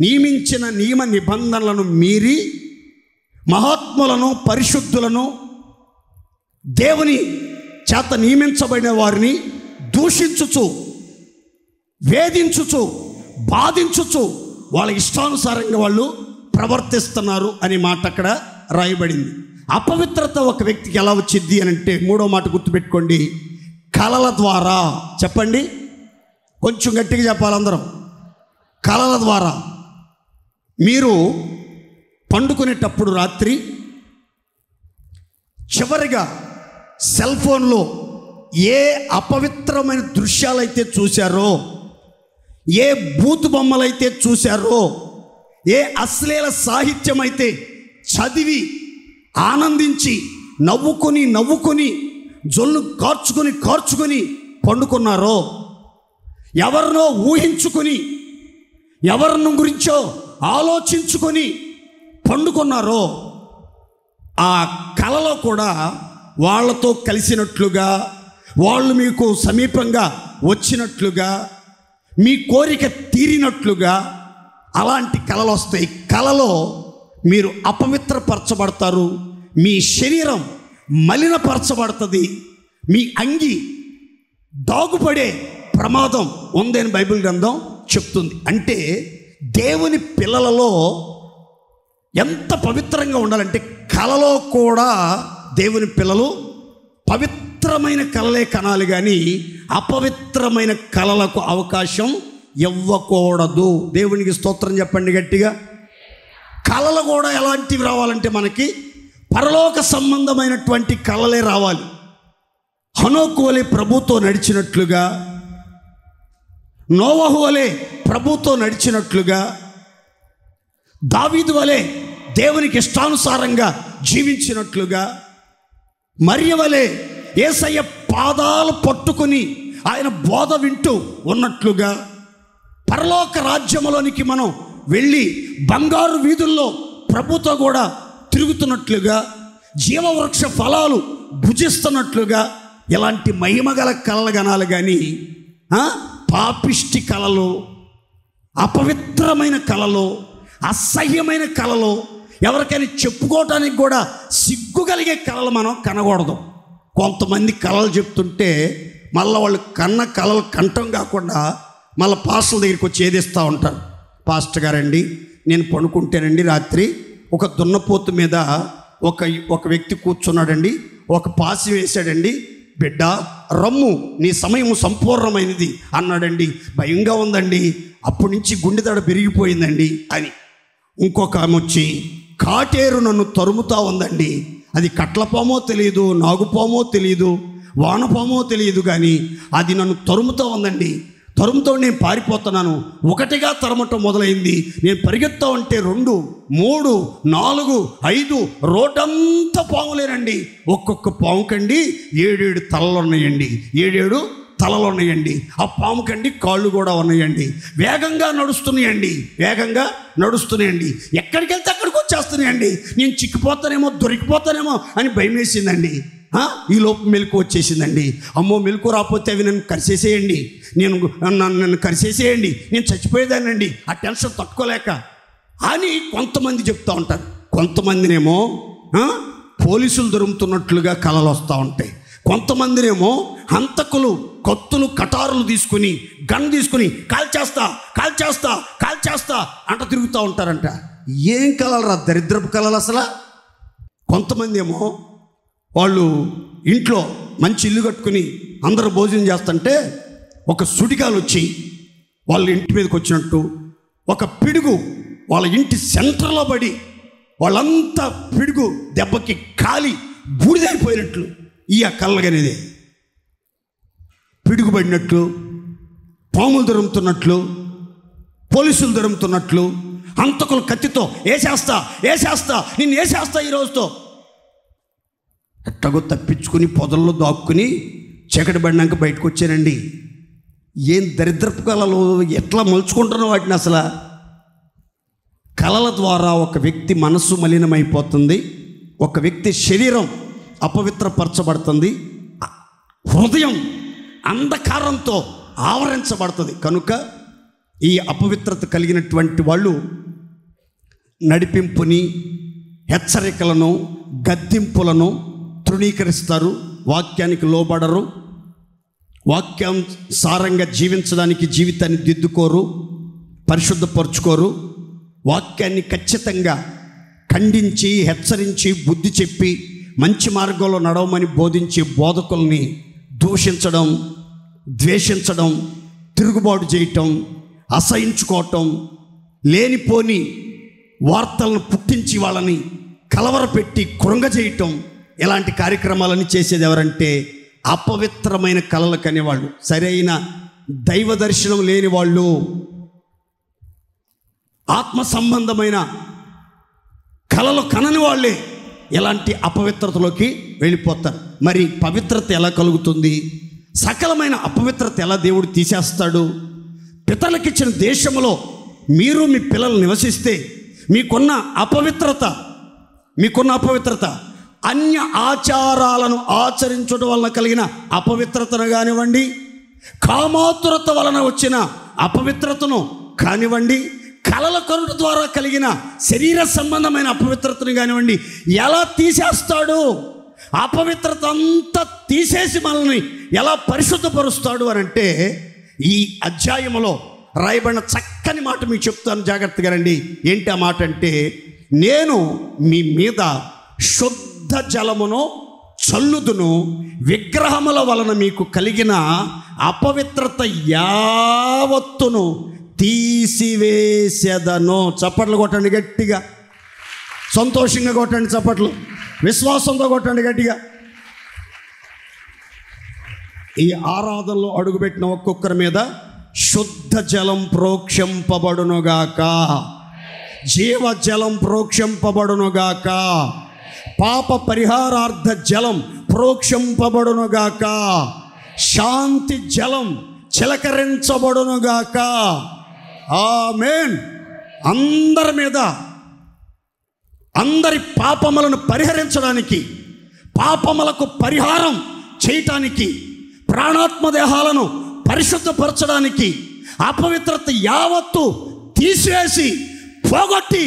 నియమించిన నియమ నిబంధనలను మీరి మహాత్ములను, పరిశుద్ధులను, దేవుని చేత నియమించబడిన వారిని దూషించుచు, వేధించుచు, బాధించుచు వాళ్ళ ఇష్టానుసారంగా వాళ్ళు ప్రవర్తిస్తున్నారు అనే మాట అక్కడ రాయబడింది. అపవిత్రత ఒక వ్యక్తికి ఎలా వచ్చింది అని అంటే మూడో మాట గుర్తుపెట్టుకోండి, కలల ద్వారా. చెప్పండి, కొంచెం గట్టిగా చెప్పాలి అందరం. కలల ద్వారా. మీరు పండుకునేటప్పుడు రాత్రి చివరిగా సెల్ ఫోన్లో ఏ అపవిత్రమైన దృశ్యాలైతే చూశారో, ఏ బూతు బొమ్మలైతే చూశారో, ఏ అశ్లీల సాహిత్యం అయితే చదివి ఆనందించి నవ్వుకొని జొల్లు కార్చుకొని పండుకున్నారో, ఎవరినో ఊహించుకొని, ఎవరిని గురించో ఆలోచించుకొని పండుకున్నారో, ఆ కలలో కూడా వాళ్ళతో కలిసినట్లుగా, వాళ్ళు మీకు సమీపంగా వచ్చినట్లుగా, మీ కోరిక తీరినట్లుగా అలాంటి కలలు వస్తాయి. కలలో మీరు అపవిత్రపరచబడతారు, మీ శరీరం మలినపరచబడుతుంది, మీ అంగి దాగుపడే ప్రమాదం ఉందని బైబిల్ గ్రంథం చెప్తుంది. అంటే దేవుని పిల్లలలో ఎంత పవిత్రంగా ఉండాలంటే కలలో కూడా దేవుని పిల్లలు పవిత్రమైన కలలే కనాలి, కానీ అపవిత్రమైన కలలకు అవకాశం ఇవ్వకూడదు. దేవునికి స్తోత్రం చెప్పండి గట్టిగా. కలలు కూడా ఎలాంటివి రావాలంటే మనకి పరలోక సంబంధమైనటువంటి కలలే రావాలి. హనోకు వలె ప్రభుతో నడిచినట్లుగా, నోవహు వలె ప్రభుతో నడిచినట్లుగా, దావీదు వలె దేవునికి ఇష్టానుసారంగా జీవించినట్లుగా, మరియ వలె యేసయ్య పాదాలు పట్టుకుని ఆయన బోధ వింటూ ఉన్నట్లుగా, పరలోక రాజ్యములోనికి మనం వెళ్ళి బంగారు వీధుల్లో ప్రభుతో కూడా తిరుగుతున్నట్లుగా, జీవవృక్ష ఫలాలు భుజిస్తున్నట్లుగా, ఇలాంటి మహిమగల కలలు కనాలి. కానీ పాపిష్టి కలలు, అపవిత్రమైన కలలు, అసహ్యమైన కలలు, ఎవరికైనా చెప్పుకోవటానికి కూడా సిగ్గు కలిగే కలలు మనం కనకూడదు. కొంతమంది కలలు చెప్తుంటే మళ్ళీ వాళ్ళు కన్న కలలు కంఠం కాకుండా మళ్ళీ పాస్టర్ల దగ్గరికి వచ్చి ఏదిస్తూ ఉంటారు. పాస్టర్ గారండి, నేను పడుకుంటేనండి రాత్రి ఒక దున్నపోతు మీద ఒక వ్యక్తి కూర్చున్నాడండి, ఒక పాసి వేశాడండి, బిడ్డ రమ్ము, నీ సమయం సంపూర్ణమైనది అన్నాడండి. భయంగా ఉందండి, అప్పటి నుంచి గుండెదడ పెరిగిపోయిందండి అని. ఇంకొక ఆమె వచ్చి కాటేరు నన్ను తరుముతా ఉందండి, అది కట్లపామో తెలియదు, నాగుపామో తెలియదు, వానపామో తెలియదు, కానీ అది నన్ను తరుముతా ఉందండి, తరుముతో నేను పారిపోతున్నాను. ఒకటిగా తరమటం మొదలైంది, నేను పరిగెత్తా ఉంటే 2, 3, 4, 5 రోడ్డంతా పాములేనండి. ఒక్కొక్క పాముకండి 7 తలలు ఉన్నాయండి, 7 తలలు ఉన్నాయండి. ఆ పాముకండి కాళ్ళు కూడా ఉన్నాయండి. వేగంగా నడుస్తున్నాయండి. ఎక్కడికి వెళ్తే అక్కడికి వచ్చేస్తున్నాయండి. నేను చిక్కిపోతానేమో, దొరికిపోతానేమో అని భయం వేసిందండి. ఈ లోపు మెలకు వచ్చేసిందండి. అమ్మో, మెలకు రాకపోతే అవి నన్ను కరిసేసేయండి, నన్ను కరిసేసేయండి, నేను చచ్చిపోయేదానండి, ఆ టెన్షన్ తట్టుకోలేక అని కొంతమంది చెప్తూ ఉంటారు. కొంతమందినేమో పోలీసులు దొరుకుతున్నట్లుగా కలలు వస్తూ ఉంటాయి. కొంతమందినేమో హంతకులు కత్తులు కటారులు తీసుకుని, గన్ తీసుకుని కాల్చేస్తా అంట తిరుగుతూ ఉంటారంట. ఏం కలలు రా, దరిద్రపు కలలు అసలు. కొంతమంది ఏమో వాళ్ళు ఇంట్లో మంచి ఇల్లు కట్టుకుని అందరూ భోజనం చేస్తుంటే ఒక సుడిగాలు వచ్చి వాళ్ళ ఇంటి మీదకి వచ్చినట్టు, ఒక పిడుగు వాళ్ళ ఇంటి సెంటర్లో పడి వాళ్ళంతా పిడుగు దెబ్బకి కాలి బూడిదైపోయినట్లు ఈ కళ్ళగనేది. పిడుగుపడినట్లు, పాములు దొరుకుతున్నట్లు, పోలీసులు దొరుకుతున్నట్లు, హంతకులు కత్తితో వేసేస్తా నిన్ను వేసేస్తా ఈ రోజుతో ఎట్టగో తప్పించుకుని పొదల్లో దాక్కుని చీకటి పడినాక బయటకు వచ్చానండి. ఏం దరిద్రపు కళలు, ఎట్లా మలుచుకుంటున్నావు వాటిని. అసలు కళల ద్వారా ఒక వ్యక్తి మనస్సు మలినమైపోతుంది, ఒక వ్యక్తి శరీరం అపవిత్రపరచబడుతుంది, హృదయం అంధకారంతో ఆవరించబడుతుంది. కనుక ఈ అపవిత్రత కలిగినటువంటి వాళ్ళు నడిపింపుని, హెచ్చరికలను, గద్దింపులను తృణీకరిస్తారు, వాక్యానికి లోబడరు, వాక్యానుసారంగా జీవించడానికి జీవితాన్ని దిద్దుకోరు, పరిశుద్ధపరచుకోరు. వాక్యాన్ని ఖచ్చితంగా ఖండించి, హెచ్చరించి, బుద్ధి చెప్పి మంచి మార్గంలో నడవమని బోధించే బోధకుల్ని దూషించడం, ద్వేషించడం, తిరుగుబాటు చేయటం, అసహించుకోవటం, లేనిపోని వార్తలను పుట్టించి వాళ్ళని కలవరపెట్టి కృంగజేయటం, ఇలాంటి కార్యక్రమాలని చేసేది ఎవరంటే అపవిత్రమైన కళలు కనేవాళ్ళు, సరైన దైవ దర్శనం లేని వాళ్ళు, ఆత్మ సంబంధమైన కళలు కనని వాళ్ళే ఇలాంటి అపవిత్రతలోకి వెళ్ళిపోతారు. మరి పవిత్రత ఎలా కలుగుతుంది? సకలమైన అపవిత్రత ఎలా దేవుడు తీసేస్తాడు? పితరులకు ఇచ్చిన దేశంలో మీరు మీ పిల్లలు నివసిస్తే మీకున్న అపవిత్రత అన్య ఆచారాలను ఆచరించడం వలన కలిగిన అపవిత్రతను కానివ్వండి, కామాతురత వలన వచ్చిన అపవిత్రతను కానివ్వండి, కలల కరుణ ద్వారా కలిగిన శరీర సంబంధమైన అపవిత్రతను కానివ్వండి, ఎలా తీసేస్తాడు? అపవిత్రత అంతా తీసేసి మనల్ని ఎలా పరిశుద్ధపరుస్తాడు అని అంటే ఈ అధ్యాయంలో రాయబడిన చక్కని మాట మీకు చెప్తాను, జాగ్రత్తగా రండి. ఏంటి ఆ మాట అంటే, నేను మీ మీద శుద్ధ జలమును చల్లుదును, విగ్రహముల వలన మీకు కలిగిన అపవిత్రత యావత్తును తీసివేసేదను. చప్పట్లు కొట్టండి గట్టిగా, సంతోషంగా కొట్టండి చప్పట్లు, విశ్వాసంతో కొట్టండి గట్టిగా. ఈ ఆరాధనలో అడుగుపెట్టిన ఒక్కొక్కరి మీద శుద్ధ జలం ప్రోక్షింపబడునుగాక, జీవజలం ప్రోక్షింపబడునుగాక, పాప పరిహారార్థ జలం ప్రోక్షింపబడునుగాక, శాంతి జలం చిలకరించబడునుగాక. ఆమేన్. అందరి మీద, అందరి పాపములను పరిహరించడానికి, పాపములకు పరిహారం చేయటానికి, ప్రాణాత్మదేహాలను పరిశుద్ధపరచడానికి, అపవిత్రత యావత్తు తీసివేసి పోగొట్టి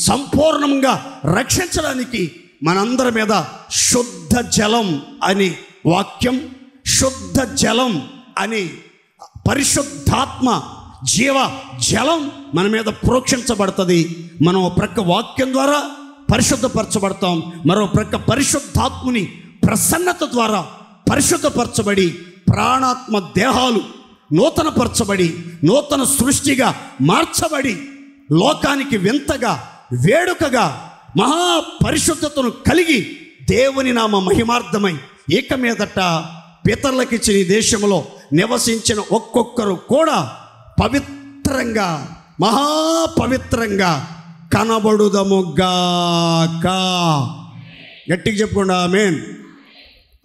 సంపూర్ణంగా రక్షించడానికి మనందరి మీద శుద్ధ జలం అని వాక్యం, శుద్ధ జలం అని పరిశుద్ధాత్మ జీవ జలం మన మీద ప్రోక్షించబడుతుంది. మనం ఒక ప్రక్క వాక్యం ద్వారా పరిశుద్ధపరచబడతాం, మరో ప్రక్క పరిశుద్ధాత్ముని ప్రసన్నత ద్వారా పరిశుద్ధపరచబడి ప్రాణాత్మ దేహాలు నూతనపరచబడి నూతన సృష్టిగా మార్చబడి లోకానికి వింతగా, వేడుకగా, మహాపరిశుద్ధతను కలిగి దేవుని నామ మహిమార్థమై ఇక మీదట పితరులకు ఇచ్చిన ఈ దేశంలో నివసించిన ఒక్కొక్కరు కూడా పవిత్రంగా, మహాపవిత్రంగా కనబడుదముగాక. గట్టిగా చెప్పుకోండి ఆమేన్.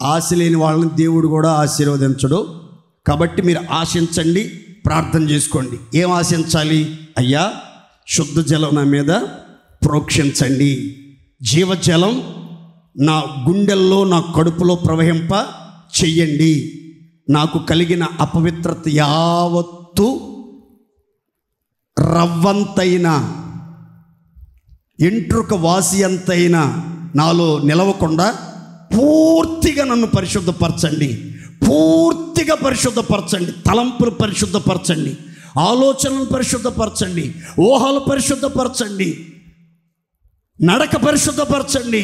ఆశ లేని వాళ్ళని దేవుడు కూడా ఆశీర్వదించడు. కాబట్టి మీరు ఆశించండి, ప్రార్థన చేసుకోండి. ఏం ఆశించాలి? అయ్యా శుద్ధ జలం నా మీద ప్రోక్షించండి, జీవజలం నా గుండెల్లో, నా కడుపులో ప్రవహింప చెయ్యండి, నాకు కలిగిన అపవిత్రత యావత్తు రవ్వంతైన, ఎంట్రుక వాసి అంతైనా నాలో నిలవకుండా పూర్తిగా నన్ను పరిశుద్ధపరచండి, పూర్తిగా పరిశుద్ధపరచండి. తలంపులు పరిశుద్ధపరచండి, ఆలోచనలు పరిశుద్ధపరచండి, ఊహలు పరిశుద్ధపరచండి, నడక పరిశుద్ధపరచండి,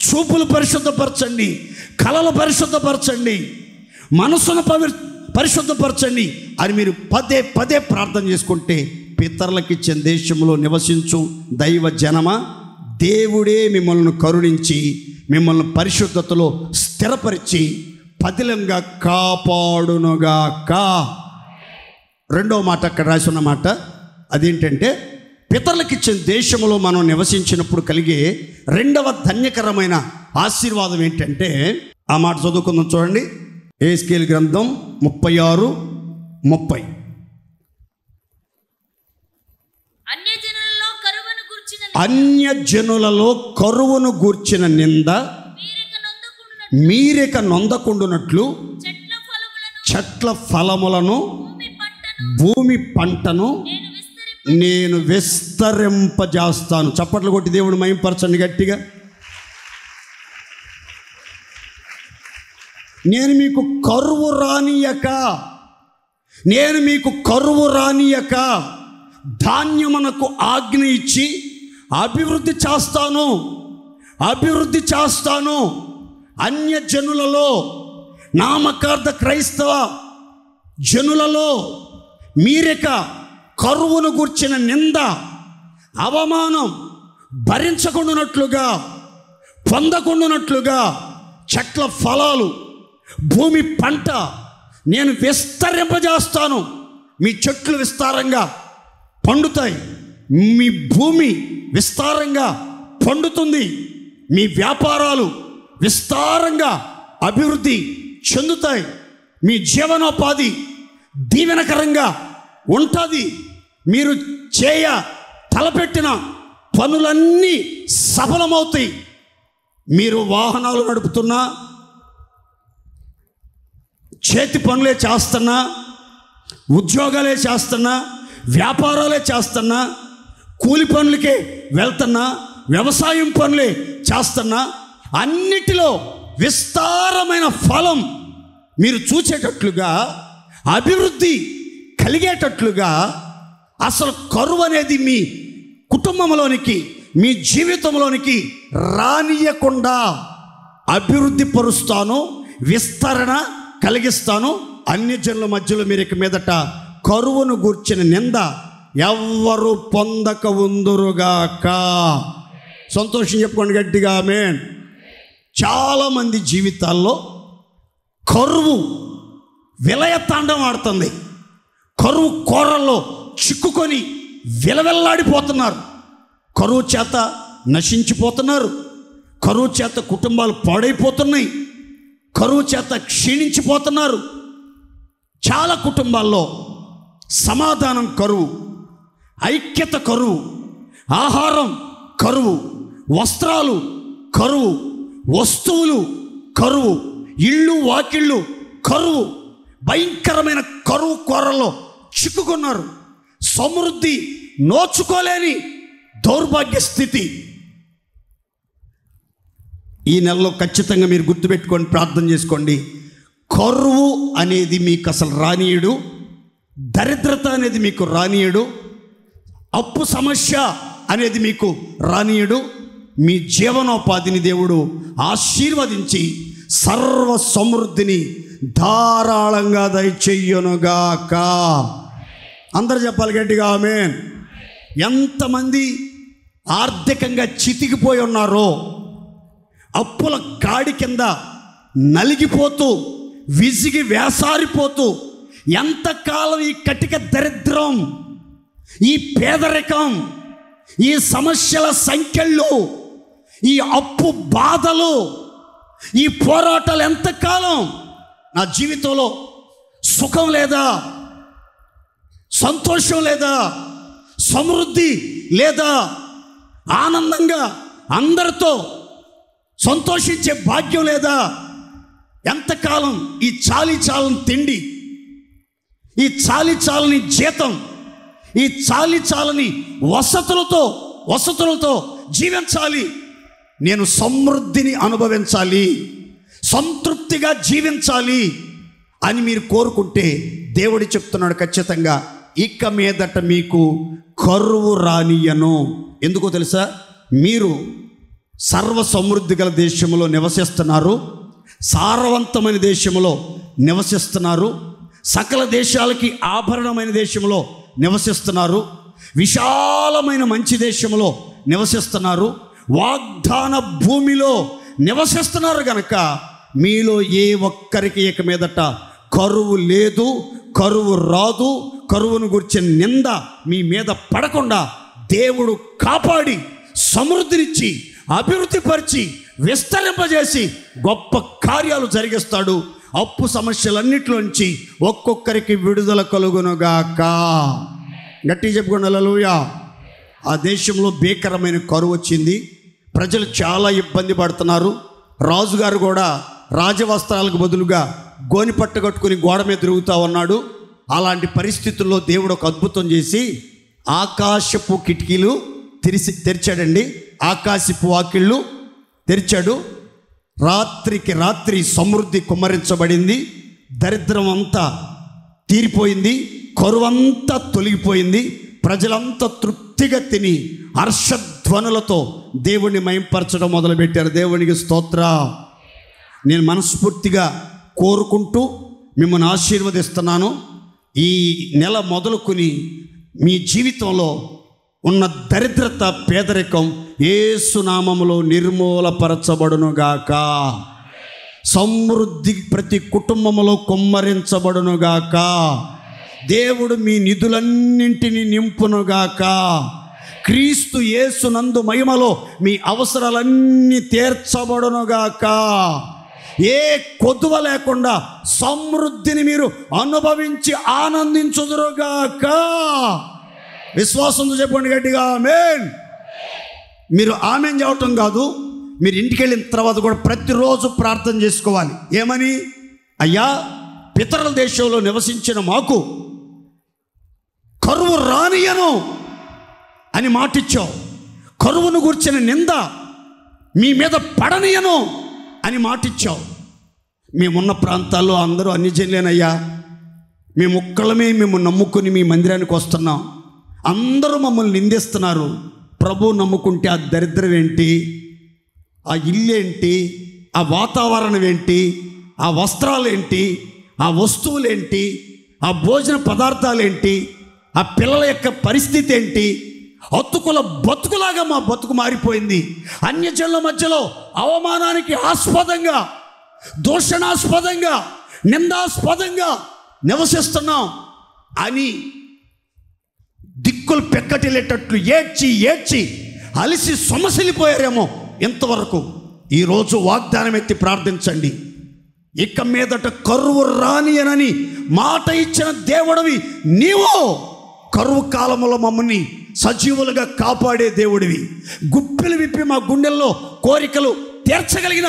చూపులు పరిశుద్ధపరచండి, కళలు పరిశుద్ధపరచండి, మనసును పరిశుద్ధపరచండి అని మీరు పదే పదే ప్రార్థన చేసుకుంటే పితరులకు ఇచ్చిన దేశంలో నివసించు దైవ జనమ, దేవుడే మిమ్మల్ని కరుణించి మిమ్మల్ని పరిశుద్ధతలో స్థిరపరిచి పదిలంగా కాపాడునుగాక. రెండవ మాట అక్కడ రాసి ఉన్న మాట అదేంటంటే, పితరులకు ఇచ్చిన దేశంలో మనం నివసించినప్పుడు కలిగే రెండవ ధన్యకరమైన ఆశీర్వాదం ఏంటంటే, ఆ మాట చదువుకుందాం చూడండి. యెహెజ్కేలు గ్రంథం 36:30. అన్యజనులలో కరువును గూర్చిన నింద మీరిక నొందకుండునట్లు చెట్ల ఫలములను భూమి పంటను నేను విస్తరింపజేస్తాను. చప్పట్లు కొట్టి దేవుడు మహిమపరచండి గట్టిగా. నేను మీకు కరువు రానియక ధాన్యమునకు ఆజ్ఞ ఇచ్చి అభివృద్ధి చేస్తాను. అన్యజనులలో, నామకార్థ క్రైస్తవ జనులలో మీరిక కరువును గూర్చిన నింద, అవమానం భరించకుండానట్లుగా, పొందకుండానట్లుగా చెట్ల ఫలాలు, భూమి పంట నేను విస్తరింపజేస్తాను. మీ చెట్లు విస్తారంగా పండుతాయి, మీ భూమి విస్తారంగా పండుతుంది, మీ వ్యాపారాలు విస్తారంగా అభివృద్ధి చెందుతాయి, మీ జీవనోపాధి దీవెనకరంగా ఉంటుంది, మీరు తలపెట్టిన పనులన్నీ సఫలమవుతాయి. మీరు వాహనాలు నడుపుతున్నా, చేతి పనులే చేస్తున్నా, ఉద్యోగాలే చేస్తున్నా, వ్యాపారాలే చేస్తున్నా, కూలి పనులకే వెళ్తున్నా, వ్యవసాయం పనులే చేస్తున్నా, అన్నిటిలో విస్తారమైన ఫలం మీరు చూసేటట్లుగా, అభివృద్ధి కలిగేటట్లుగా, అసలు కరువు అనేది మీ కుటుంబంలోనికి, మీ జీవితంలోనికి రానియకుండా అభివృద్ధి పరుస్తాను, విస్తరణ కలిగిస్తాను. అన్యజనుల మధ్యలో మీరు ఇక మీదట కరువును గూర్చిన నింద ఎవ్వరు పొందక ఉందురుగాక. సంతోషం చెప్పుకోండి గట్టిగా ఆమేన్. చాలామంది జీవితాల్లో కరువు విలయతాండం ఆడుతుంది. కరువు కోరల్లో చిక్కుకొని విలవెల్లాడిపోతున్నారు. కరువు చేత నశించిపోతున్నారు. కరువు చేత కుటుంబాలు పాడైపోతున్నాయి. కరువు చేత క్షీణించిపోతున్నారు. చాలా కుటుంబాల్లో సమాధానం కరువు, ఐక్యత కరువు, ఆహారం కరువు, వస్త్రాలు కరువు, వస్తువులు కరువు, ఇళ్ళు వాకిళ్ళు కరువు, భయంకరమైన కరువు కోరల్లో చిక్కుకున్నారు. సమృద్ధి నోచుకోలేని దౌర్భాగ్య స్థితి. ఈ నెలలో ఖచ్చితంగా మీరు గుర్తుపెట్టుకొని ప్రార్థన చేసుకోండి. కరువు అనేది మీకు అసలు రానీయుడు, దరిద్రత అనేది మీకు రానీయుడు, అప్పు సమస్య అనేది మీకు రానీయుడు. మీ జీవనోపాధిని దేవుడు ఆశీర్వదించి సర్వ సమృద్ధిని ధారాళంగా దయచెయ్యునుగాక. అందరు చెప్పాలి గట్టిగా ఆమేన్. ఎంతమంది ఆర్థికంగా చితికిపోయి ఉన్నారో, అప్పుల కాడి కింద నలిగిపోతూ, విసిగి వేసారిపోతూ, ఎంతకాలం ఈ కటిక దరిద్రం, ఈ పేదరికం, ఈ సమస్యల సంఖ్యలు, ఈ అప్పు బాధలు, ఈ పోరాటాలు ఎంతకాలం? నా జీవితంలో సుఖం లేదా, సంతోషం లేదా, సమృద్ధి లేదా, ఆనందంగా అందరితో సంతోషించే భాగ్యం లేదా? ఎంతకాలం ఈ చాలని తిండి, ఈ చాలని జీతం, ఈ చాలని వసతులతో జీవించాలి? నేను సమృద్ధిని అనుభవించాలి, సంతృప్తిగా జీవించాలి అని మీరు కోరుకుంటే దేవుడు చెప్తున్నాడు, ఖచ్చితంగా ఇక మీదట మీకు కరువు రానియను. ఎందుకో తెలుసా? మీరు సర్వ సమృద్ధి గల దేశంలో నివసిస్తున్నారు, సారవంతమైన దేశంలో నివసిస్తున్నారు, సకల దేశాలకి ఆభరణమైన దేశంలో నివసిస్తున్నారు, విశాలమైన మంచి దేశంలో నివసిస్తున్నారు, వాగ్దాన భూమిలో నివసిస్తున్నారు. కనుక మీలో ఏ ఒక్కరికి ఇక మీదట కరువు లేదు, కరువు రాదు, కరువును గురించిన నింద మీ మీద పడకుండా దేవుడు కాపాడి సమృద్ధినిచ్చి అభివృద్ధిపరిచి విస్తరింపజేసి గొప్ప కార్యాలు జరిగిస్తాడు. అప్పు సమస్యలన్నిటిలోంచి ఒక్కొక్కరికి విడుదల కలుగునుగాక. గట్టిగా చెప్పుకోండి హల్లెలూయా. ఆ దేశంలో భీకరమైన కరువు వచ్చింది. ప్రజలు చాలా ఇబ్బంది పడుతున్నారు. రాజుగారు కూడా రాజవస్త్రాలకు బదులుగా గోనిపట్ట కట్టుకుని గోడ మీద తిరుగుతూ ఉన్నాడు. అలాంటి పరిస్థితుల్లో దేవుడు ఒక అద్భుతం చేసి ఆకాశపు కిటికీలు తెరిచాడండి. ఆకాశపు వాకిళ్ళు తెరిచాడు. రాత్రికి రాత్రి సమృద్ధి కుమ్మరించబడింది. దరిద్రం అంతా తీరిపోయింది. కరువంతా తొలగిపోయింది. ప్రజలంతా తృప్తిగా తిని హర్షధ్వనులతో దేవుణ్ణి మహింపరచడం మొదలుపెట్టారు. దేవునికి స్తోత్ర. నేను మనస్ఫూర్తిగా కోరుకుంటూ మిమ్మల్ని ఆశీర్వదిస్తున్నాను. ఈ నెల మొదలుకొని మీ జీవితంలో ఉన్న దరిద్రత, పేదరికం యేసు నామములో నిర్మూలపరచబడునుగాక. సమృద్ధి ప్రతి కుటుంబములో కుమ్మరించబడునుగాక. దేవుడు మీ నిధులన్నింటినీ నింపునుగాక. క్రీస్తు యేసునందు మహిమలో మీ అవసరాలన్నీ తీర్చబడునుగాక. ఏ కొదువ లేకుండా సమృద్ధిని మీరు అనుభవించి ఆనందించుదురుగాక. విశ్వాసంతో చెప్పండి గట్టిగా ఆమేన్. మీరు ఆమేన్ చెప్పటం కాదు, మీరు ఇంటికి వెళ్ళిన తర్వాత కూడా ప్రతిరోజు ప్రార్థన చేసుకోవాలి. ఏమని? అయ్యా, పితరుల దేశంలో నివసించిన మాకు కరువు రానియను అని మాటిచ్చావు. కరువును గుర్చిన నింద మీ మీద పడనియను అని మాటిచ్చావు. మేమున్న ప్రాంతాల్లో అందరూ అన్యజనులేనయ్యా. మేము ఒక్కళ్ళమే మేము నమ్ముకుని మీ మందిరానికి వస్తున్నాం. అందరూ మమ్మల్ని నిందిస్తున్నారు. ప్రభు నమ్ముకుంటే ఆ దరిద్రం ఏంటి, ఆ ఇల్లు ఏంటి, ఆ వాతావరణం ఏంటి, ఆ వస్త్రాలు ఏంటి, ఆ వస్తువులేంటి, ఆ భోజన పదార్థాలు ఏంటి, ఆ పిల్లల యొక్క పరిస్థితి ఏంటి, అతుకుల బతుకులాగా మా బతుకు మారిపోయింది. అన్యజనుల మధ్యలో అవమానానికి ఆస్పదంగా, దూషణాస్పదంగా, నిందాస్పదంగా నివసిస్తున్నాం అని దిక్కులు పెక్కటిల్లేటట్లు ఏడ్చి ఏడ్చి అలిసి సొమసిలిపోయారేమో ఇంతవరకు. ఈరోజు వాగ్దానం ఎత్తి ప్రార్థించండి. ఇక మీదట కరువు రానియనని మాట ఇచ్చిన దేవుడివి నీవు. కరువు కాలంలో మమ్మల్ని సజీవులుగా కాపాడే దేవుడివి. గుప్పెలు విప్పి మా గుండెల్లో కోరికలు తీర్చగలిగిన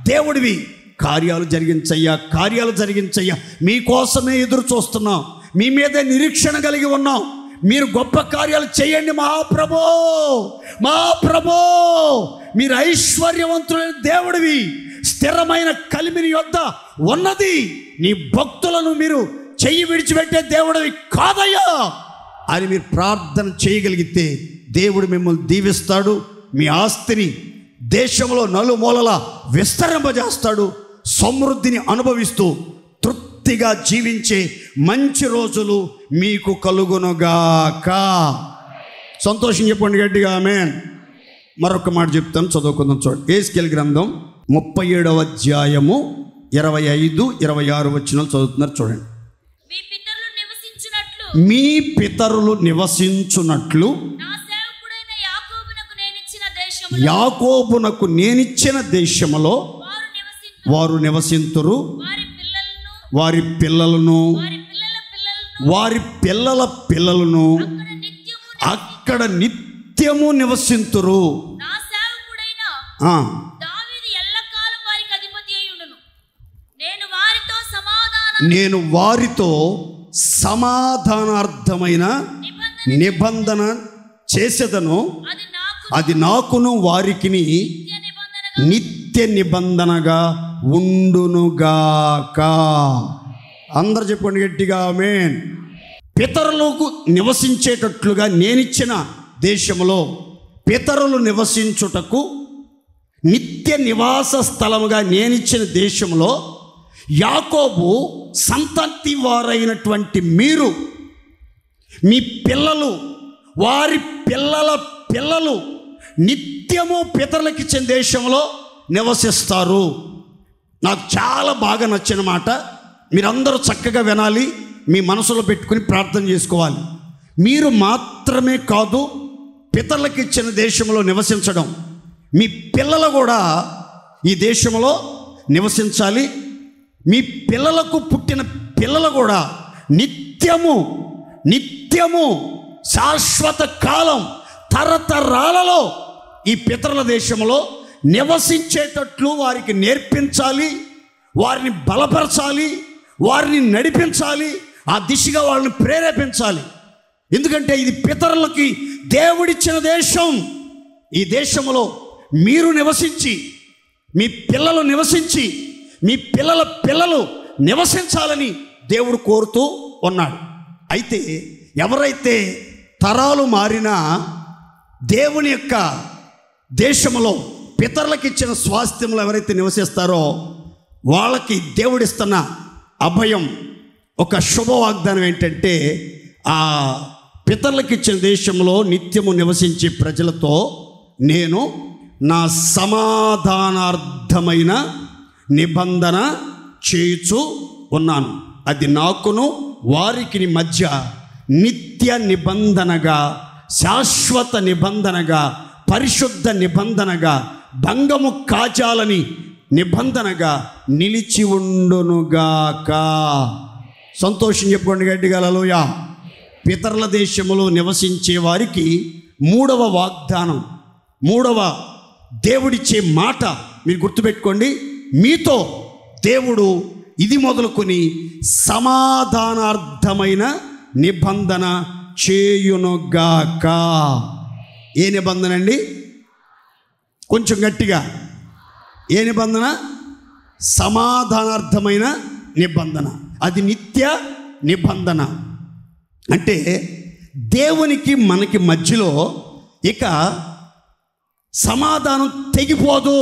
దేవుడివి. కార్యాలు జరిగించయ్యా, కార్యాలు జరిగించయ్యా. మీకోసమే ఎదురు చూస్తున్నాం. మీ మీదే నిరీక్షణ కలిగి ఉన్నాం. మీరు గొప్ప కార్యాలు చేయండి మహాప్రభో, మహాప్రభో. మీరు ఐశ్వర్యవంతులైన దేవుడివి. స్థిరమైన కలిమిని యొద్ద ఉన్నది. నీ భక్తులను మీరు చెయ్యి విడిచిపెట్టే దేవుడివి కాదయ్యా అని మీరు ప్రార్థన చేయగలిగితే దేవుడు మిమ్మల్ని దీవిస్తాడు. మీ ఆస్తిని దేశంలో నలుమూలలా విస్తరింపజేస్తాడు. సమృద్ధిని అనుభవిస్తూ తృప్తిగా జీవించే మంచి రోజులు మీకు కలుగునుగాక. సంతోషం చెప్పండి గట్టిగా ఆమేన్. మరొక మాట చెప్తాను, చదువుకుందాం. చూడండి, యెహెజ్కేలు గ్రంథం 37వ అధ్యాయము 25, 26 వచనాలు చదువుతున్నారు. చూడండి. మీ పితరులు నివసించున్నట్లు యాకోబునకు నేనిచ్చిన దేశములో వారు నివసింతురు. వారి పిల్లలను, వారి పిల్లల పిల్లలను అక్కడ నిత్యము నివసింతురు. నేను వారితో సమాధానార్థమైన నిబంధన చేసేదను. అది నాకును వారికి నిత్య నిబంధనగా ఉండునుగాక. అందరు చెప్పండి గట్టిగా ఆమేన్. పితరులకు నివసించేటట్లుగా నేనిచ్చిన దేశంలో పితరులు నివసించుటకు నిత్య నివాస స్థలముగా నేనిచ్చిన దేశంలో యాకోబు సంతతి వారైనటువంటి మీరు, మీ పిల్లలు, వారి పిల్లల పిల్లలు నిత్యము పితరులకు ఇచ్చిన దేశంలో నివసిస్తారు. నాకు చాలా బాగా నచ్చిన మాట, మీరందరూ చక్కగా వినాలి, మీ మనసులో పెట్టుకుని ప్రార్థన చేసుకోవాలి. మీరు మాత్రమే కాదు పితరులకు ఇచ్చిన దేశంలో నివసించడం, మీ పిల్లలు కూడా ఈ దేశంలో నివసించాలి. మీ పిల్లలకు పుట్టిన పిల్లలు కూడా నిత్యము శాశ్వత కాలం తరతరాలలో ఈ పితరుల దేశంలో నివసించేటట్లు వారికి నేర్పించాలి, వారిని బలపరచాలి, వారిని నడిపించాలి, ఆ దిశగా వాళ్ళని ప్రేరేపించాలి. ఎందుకంటే ఇది పితరులకి దేవుడిచ్చిన దేశం. ఈ దేశంలో మీరు నివసించి, మీ పిల్లలు నివసించి, మీ పిల్లల పిల్లలు నివసించాలని దేవుడు కోరుతూ ఉన్నాడు. అయితే ఎవరైతే తరాలు మారినా దేవుని యొక్క దేశంలో పితరులకు ఇచ్చిన స్వాస్థ్యంలో ఎవరైతే నివసిస్తారో వాళ్ళకి దేవుడిస్తున్న అభయం, ఒక శుభవాగ్దానం ఏంటంటే, ఆ పితరులకు ఇచ్చిన దేశంలో నిత్యము నివసించే ప్రజలతో నేను నా సమాధానార్థమైన నిబంధన చేయుచు ఉన్నాను. అది నాకును వారికి మధ్య నిత్య నిబంధనగా, శాశ్వత నిబంధనగా, పరిశుద్ధ నిబంధనగా, భంగము కాచాలని నిబంధనగా నిలిచి ఉండునుగాక. సంతోషం చెప్పుకోండి గట్టిగా హల్లెలూయా. పితరుల దేశంలో నివసించే వారికి మూడవ వాగ్దానం, మూడవ దేవుడిచ్చే మాట మీరు గుర్తుపెట్టుకోండి. మీతో దేవుడు ఇది మొదలుకొని సమాధానార్థమైన నిబంధన చేయునుగాక. ఏ నిబంధన అండి? కొంచెం గట్టిగా. ఏ నిబంధన? సమాధానార్థమైన నిబంధన. అది నిత్య నిబంధన. అంటే దేవునికి మనకి మధ్యలో ఇక సమాధానం తెగిపోదు,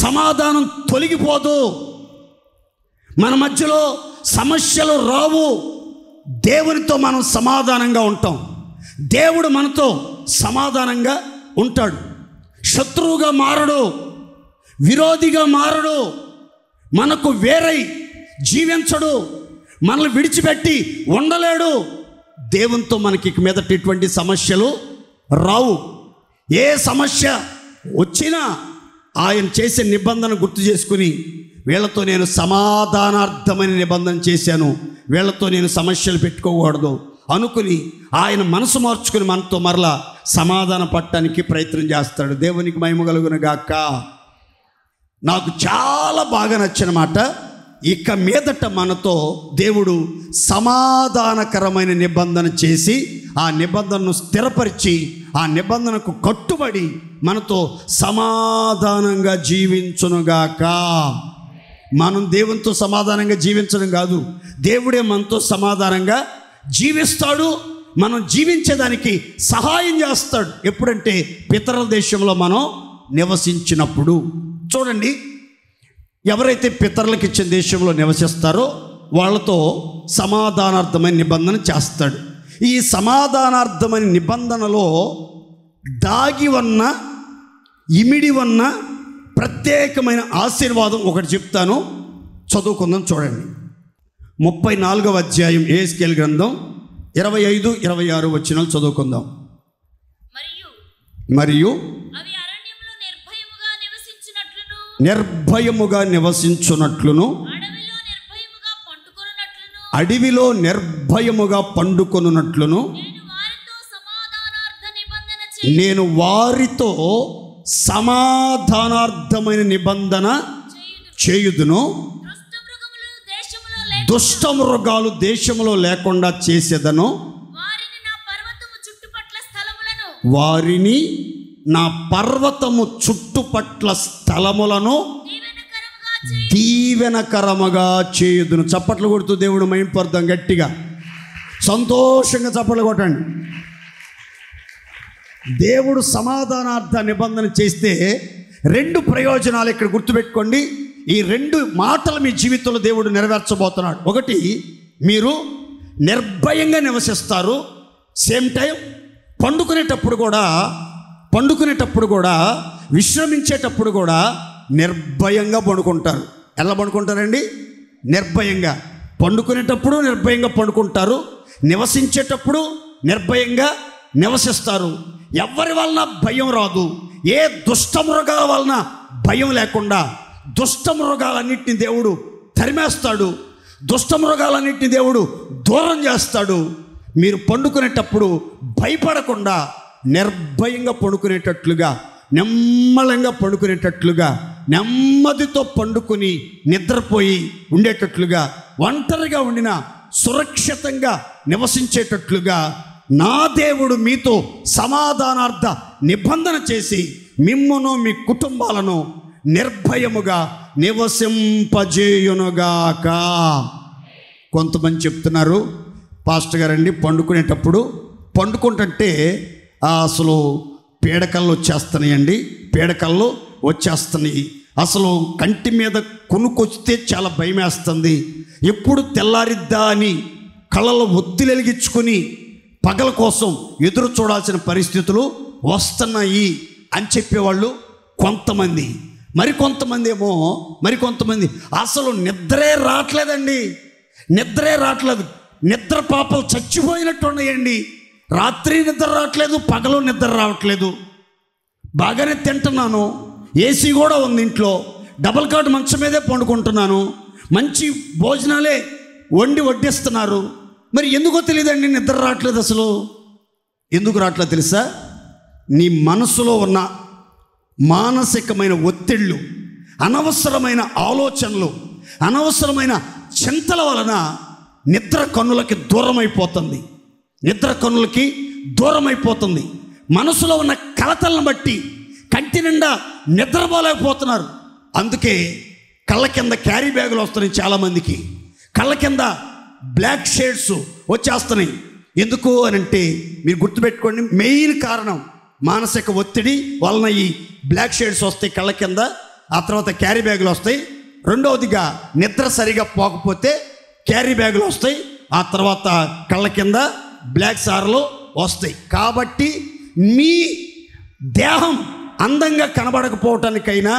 సమాధానం తొలగిపోదు, మన మధ్యలో సమస్యలు రావు. దేవునితో మనం సమాధానంగా ఉంటాం, దేవుడు మనతో సమాధానంగా ఉంటాడు. శత్రువుగా మారడు, విరోధిగా మారడు, మనకు వేరై జీవించడు, మనల్ని విడిచిపెట్టి ఉండలేడు. దేవునితో మనకి ఇక మీదట ఎటువంటి సమస్యలు రావు. ఏ సమస్య వచ్చినా ఆయన చేసే నిబంధన గుర్తు చేసుకుని, వీళ్ళతో నేను సమాధానార్థమైన నిబంధన చేశాను, వీళ్ళతో నేను సమస్యలు పెట్టుకోకూడదు అనుకుని ఆయన మనసు మార్చుకుని మనతో మరలా సమాధాన పడటానికి ప్రయత్నం చేస్తాడు. దేవునికి మహిమ కలుగును గాక. నాకు చాలా బాగా నచ్చిన మాట, ఇక మీదట మనతో దేవుడు సమాధానకరమైన నిబంధన చేసి ఆ నిబంధనను స్థిరపరిచి ఆ నిబంధనకు కట్టుబడి మనతో సమాధానంగా జీవించునుగాక. మనం దేవునితో సమాధానంగా జీవించడం కాదు, దేవుడే మనతో సమాధానంగా జీవిస్తాడు. మనం జీవించేదానికి సహాయం చేస్తాడు. ఎప్పుడంటే పితరుల దేశంలో మనం నివసించినప్పుడు. చూడండి, ఎవరైతే పితరులకు ఇచ్చిన దేశంలో నివసిస్తారో వాళ్ళతో సమాధానార్థమైన నిబంధన చేస్తాడు. ఈ సమాధానార్థమైన నిబంధనలో దాగి ఉన్న, ఇమిడి ఉన్న ప్రత్యేకమైన ఆశీర్వాదం ఒకటి చెప్తాను, చదువుకుందాం. చూడండి, 34వ అధ్యాయం యెహెజ్కేలు గ్రంథం 25, 26 వచనాలు చదువుకుందాం. మరియు నిర్భయముగా నివసించున్నట్లును, అడవిలో నిర్భయముగా పండుకొనున్నట్లును నేను వారితో సమాధానార్థమైన నిబంధన చేయుదును. దుష్ట మృగాలు దేశంలో లేకుండా చేసేదను. వారిని నా పర్వతము చుట్టుపట్ల స్థలములను దీవెనకరముగా చేయుదును. చప్పట్లు కొడుతూ దేవుడు మహిమపడదాం. గట్టిగా సంతోషంగా చప్పట్లు కొట్టండి. దేవుడు సమాధానార్థ నిబంధన చేస్తే 2 ప్రయోజనాలు ఇక్కడ గుర్తుపెట్టుకోండి. ఈ 2 మాటలు మీ జీవితంలో దేవుడు నెరవేర్చబోతున్నాడు. ఒకటి, మీరు నిర్భయంగా నివసిస్తారు. సేమ్ టైం పండుకునేటప్పుడు కూడా, విశ్రమించేటప్పుడు కూడా నిర్భయంగా పండుకుంటారు. ఎలా పండుకుంటారండి? నిర్భయంగా. పండుకునేటప్పుడు నిర్భయంగా పండుకుంటారు, నివసించేటప్పుడు నిర్భయంగా నివసిస్తారు. ఎవరి వలన భయం రాదు. ఏ దుష్టమృగాల వలన భయం లేకుండా దుష్టమృగాలన్నింటినీ దేవుడు తరిమేస్తాడు. దుష్టమృగాలన్నింటినీ దేవుడు దూరం చేస్తాడు. మీరు పండుకునేటప్పుడు భయపడకుండా నిర్భయంగా పండుకునేటట్లుగా, నెమ్మలంగా పండుకునేటట్లుగా, నెమ్మదితో పండుకొని నిద్రపోయి ఉండేటట్లుగా, ఒంటరిగా ఉండిన సురక్షితంగా నివసించేటట్లుగా నా దేవుడు మీతో సమాధానార్థ నిబంధన చేసి మిమ్మును మీ కుటుంబాలను నిర్భయముగా నివసింపజేయునుగాక. కొంతమంది చెప్తున్నారు, పాస్టర్ గారండి పండుకునేటప్పుడు పండుకుంటుంటే అసలు పీడకళ్ళు వచ్చేస్తున్నాయండి, పీడకళ్ళు వచ్చేస్తున్నాయి, అసలు కంటి మీద కొనుక్కొచ్చితే చాలా భయం వేస్తుంది, ఎప్పుడు తెల్లారిద్దా అని కళ్ళలో ఒత్తిడి వెలిగించుకొని పగల కోసం ఎదురు చూడాల్సిన పరిస్థితులు వస్తున్నాయి అని చెప్పేవాళ్ళు కొంతమంది. మరికొంతమంది అసలు నిద్రే రావట్లేదండి, నిద్రే రావట్లేదు, నిద్ర పాపలు చచ్చిపోయినట్టు ఉన్నాయండి, రాత్రి నిద్ర రావట్లేదు, పగలు నిద్ర రావట్లేదు, బాగానే తింటున్నాను, ఏసీ కూడా ఉంది ఇంట్లో, డబల్ కాట్ మంచం మీదే పండుకుంటున్నాను, మంచి భోజనాలే వడ్డిస్తున్నారు, మరి ఎందుకో తెలియదండి నిద్ర రావట్లేదు. అసలు ఎందుకు రావట్లేదు తెలుసా? నీ మనసులో ఉన్న మానసికమైన ఒత్తిళ్ళు, అనవసరమైన ఆలోచనలు, అనవసరమైన చింతల వలన నిద్ర కన్నులకి దూరం అయిపోతుంది. మనసులో ఉన్న కలతలను బట్టి కంటి నిండా నిద్రపోలేకపోతున్నారు. అందుకే కళ్ళ కింద క్యారీ బ్యాగులు వస్తున్నాయి, చాలామందికి కళ్ళ కింద బ్లాక్ షేడ్స్ వచ్చేస్తున్నాయి. ఎందుకు అని అంటే మీరు గుర్తుపెట్టుకోండి, మెయిన్ కారణం మానసిక ఒత్తిడి వలన ఈ బ్లాక్ షేడ్స్ వస్తాయి కళ్ళ కింద, ఆ తర్వాత క్యారీ బ్యాగులు వస్తాయి. రెండవదిగా నిద్ర సరిగా పోకపోతే క్యారీ బ్యాగులు వస్తాయి, ఆ తర్వాత కళ్ళ కింద బ్లాక్ సార్లు వస్తాయి. కాబట్టి మీ దేహం అందంగా కనబడకపోవటానికైనా,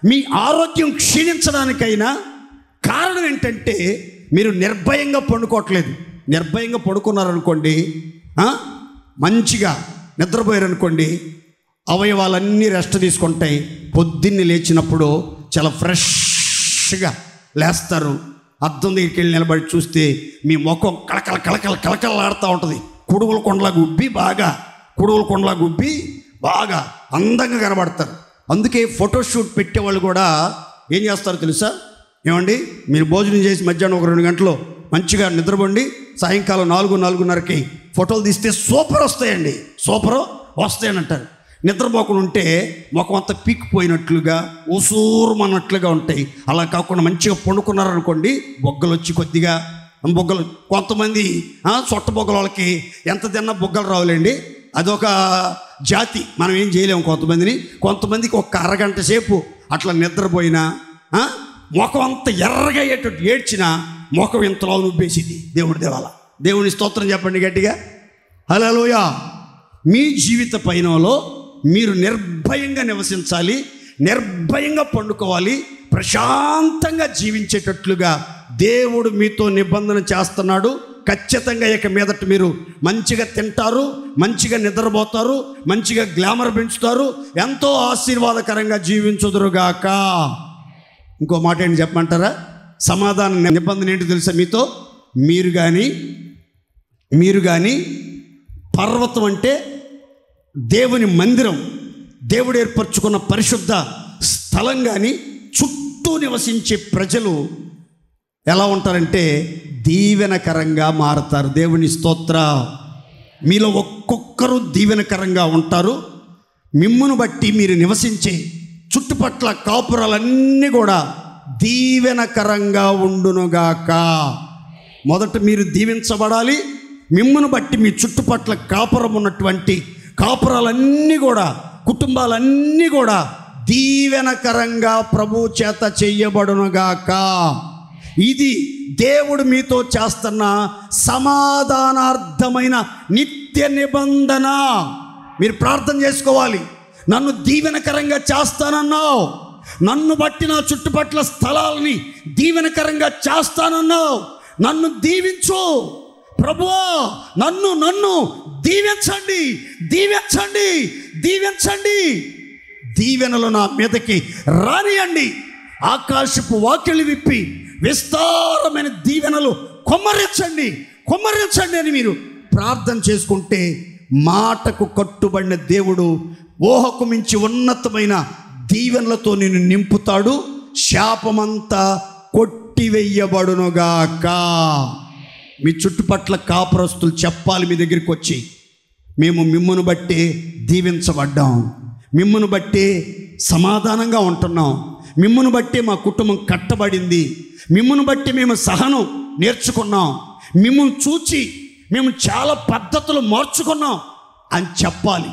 మీ ఆరోగ్యం క్షీణించడానికైనా కారణం ఏంటంటే మీరు నిర్భయంగా పండుకోవట్లేదు. నిర్భయంగా పడుకున్నారనుకోండి, మంచిగా నిద్రపోయారనుకోండి, అవయవాలన్నీ రెస్ట్ తీసుకుంటాయి. పొద్దున్నే లేచినప్పుడు చాలా ఫ్రెష్గా లేస్తారు. అద్దం దగ్గరికి వెళ్ళి నిలబడి చూస్తే మీ ముఖం కళకళలాడుతూ ఉంటుంది. కుడుగుల కొండలాగా ఉబ్బి బాగా అందంగా కనబడతారు. అందుకే ఫోటోషూట్ పెట్టేవాళ్ళు కూడా ఏం చేస్తారో తెలుసా? ఏమండి, మీరు భోజనం చేసి మధ్యాహ్నం ఒక 2 గంటలు మంచిగా నిద్రపోండి, సాయంకాలం 4-4:30కి ఫోటోలు తీస్తే సూపర్ వస్తాయని అంటారు. నిద్రపోకుండా ఉంటే ముఖం అంతా పీక్కుపోయినట్లుగా, ఊసూరుమన్నట్లుగా ఉంటాయి. అలా కాకుండా మంచిగా పండుకున్నారనుకోండి, బొగ్గలు వచ్చి కొద్దిగా బొగ్గలు, కొంతమంది సొట్ట బొగ్గల వాళ్ళకి ఎంత తిన్నా బొగ్గలు రావులేండి, అదొక జాతి, మనం ఏం చేయలేము. కొంతమందికి ఒక అరగంట సేపు అట్లా నిద్రపోయినా ముఖం అంత ఎర్రగా అయ్యేటట్టు ఏడ్చినా ముఖం ఇంతలో నువ్వేసింది. దేవుని స్తోత్రం చెప్పండి గట్టిగా, హల్లెలూయా. మీ జీవిత పయనంలో మీరు నిర్భయంగా నివసించాలి, నిర్భయంగా పండుకోవాలి, ప్రశాంతంగా జీవించేటట్లుగా దేవుడు మీతో నిబంధన చేస్తున్నాడు. ఖచ్చితంగా ఇక మీదట మీరు మంచిగా తింటారు, మంచిగా నిద్రపోతారు, మంచిగా గ్లామర్ పెంచుతారు, ఎంతో ఆశీర్వాదకరంగా జీవించుదురుగాక. ఇంకో మాట ఏంటి చెప్పమంటారా? సమాధాన నిబంధన ఏంటి తెలుసా? మీతో మీరు కానీ పర్వతం అంటే దేవుని మందిరం, దేవుడు ఏర్పరచుకున్న పరిశుద్ధ స్థలం కానీ చుట్టూ నివసించే ప్రజలు ఎలా ఉంటారంటే దీవెనకరంగా మారతారు. దేవుని స్తోత్ర. మీలో ఒక్కొక్కరు దీవెనకరంగా ఉంటారు. మిమ్మును బట్టి మీరు నివసించే చుట్టుపట్ల కాపురాలన్నీ కూడా దీవెనకరంగా ఉండునుగాక. మొదట మీరు దీవించబడాలి. మిమ్మును బట్టి మీ చుట్టుపట్ల కాపురం ఉన్నటువంటి కాపురాలన్నీ కూడా, కుటుంబాలన్నీ కూడా దీవెనకరంగా ప్రభు చేత చెయ్యబడునుగాక. ఇది దేవుడు మీతో చేస్తున్న సమాధానార్థమైన నిత్య నిబంధన. మీరు ప్రార్థన చేసుకోవాలి. నన్ను దీవెనకరంగా చేస్తానన్నావు, నన్ను బట్టి నా చుట్టుపట్ల స్థలాలని దీవెనకరంగా చేస్తానన్నావు. నన్ను దీవించు ప్రభువా, నన్ను దీవించండి, దీవించండి, దీవించండి. దీవెనలు నా మీదకి రానియండి. ఆకాశపు వాకిలి విప్పి విస్తారమైన దీవెనలు కొమ్మరించండి, కొమ్మరించండి అని మీరు ప్రార్థన చేసుకుంటే మాటకు కట్టుబడిన దేవుడు ఊహకు మించి ఉన్నతమైన దీవెనలతో నిన్ను నింపుతాడు. శాపమంతా కొట్టివెయ్యబడునుగాక. మీ చుట్టుపట్ల కాపురస్తులు చెప్పాలి మీ దగ్గరికి వచ్చి, మేము మిమ్మును బట్టి దీవించబడ్డాం, మిమ్మును బట్టి సమాధానంగా ఉంటున్నాం, మిమ్మును బట్టి మా కుటుంబం కట్టబడింది, మిమ్మును బట్టి మేము సహనం నేర్చుకున్నాం, మిమ్మల్ని చూచి మేము చాలా పద్ధతులు మార్చుకున్నాం అని చెప్పాలి.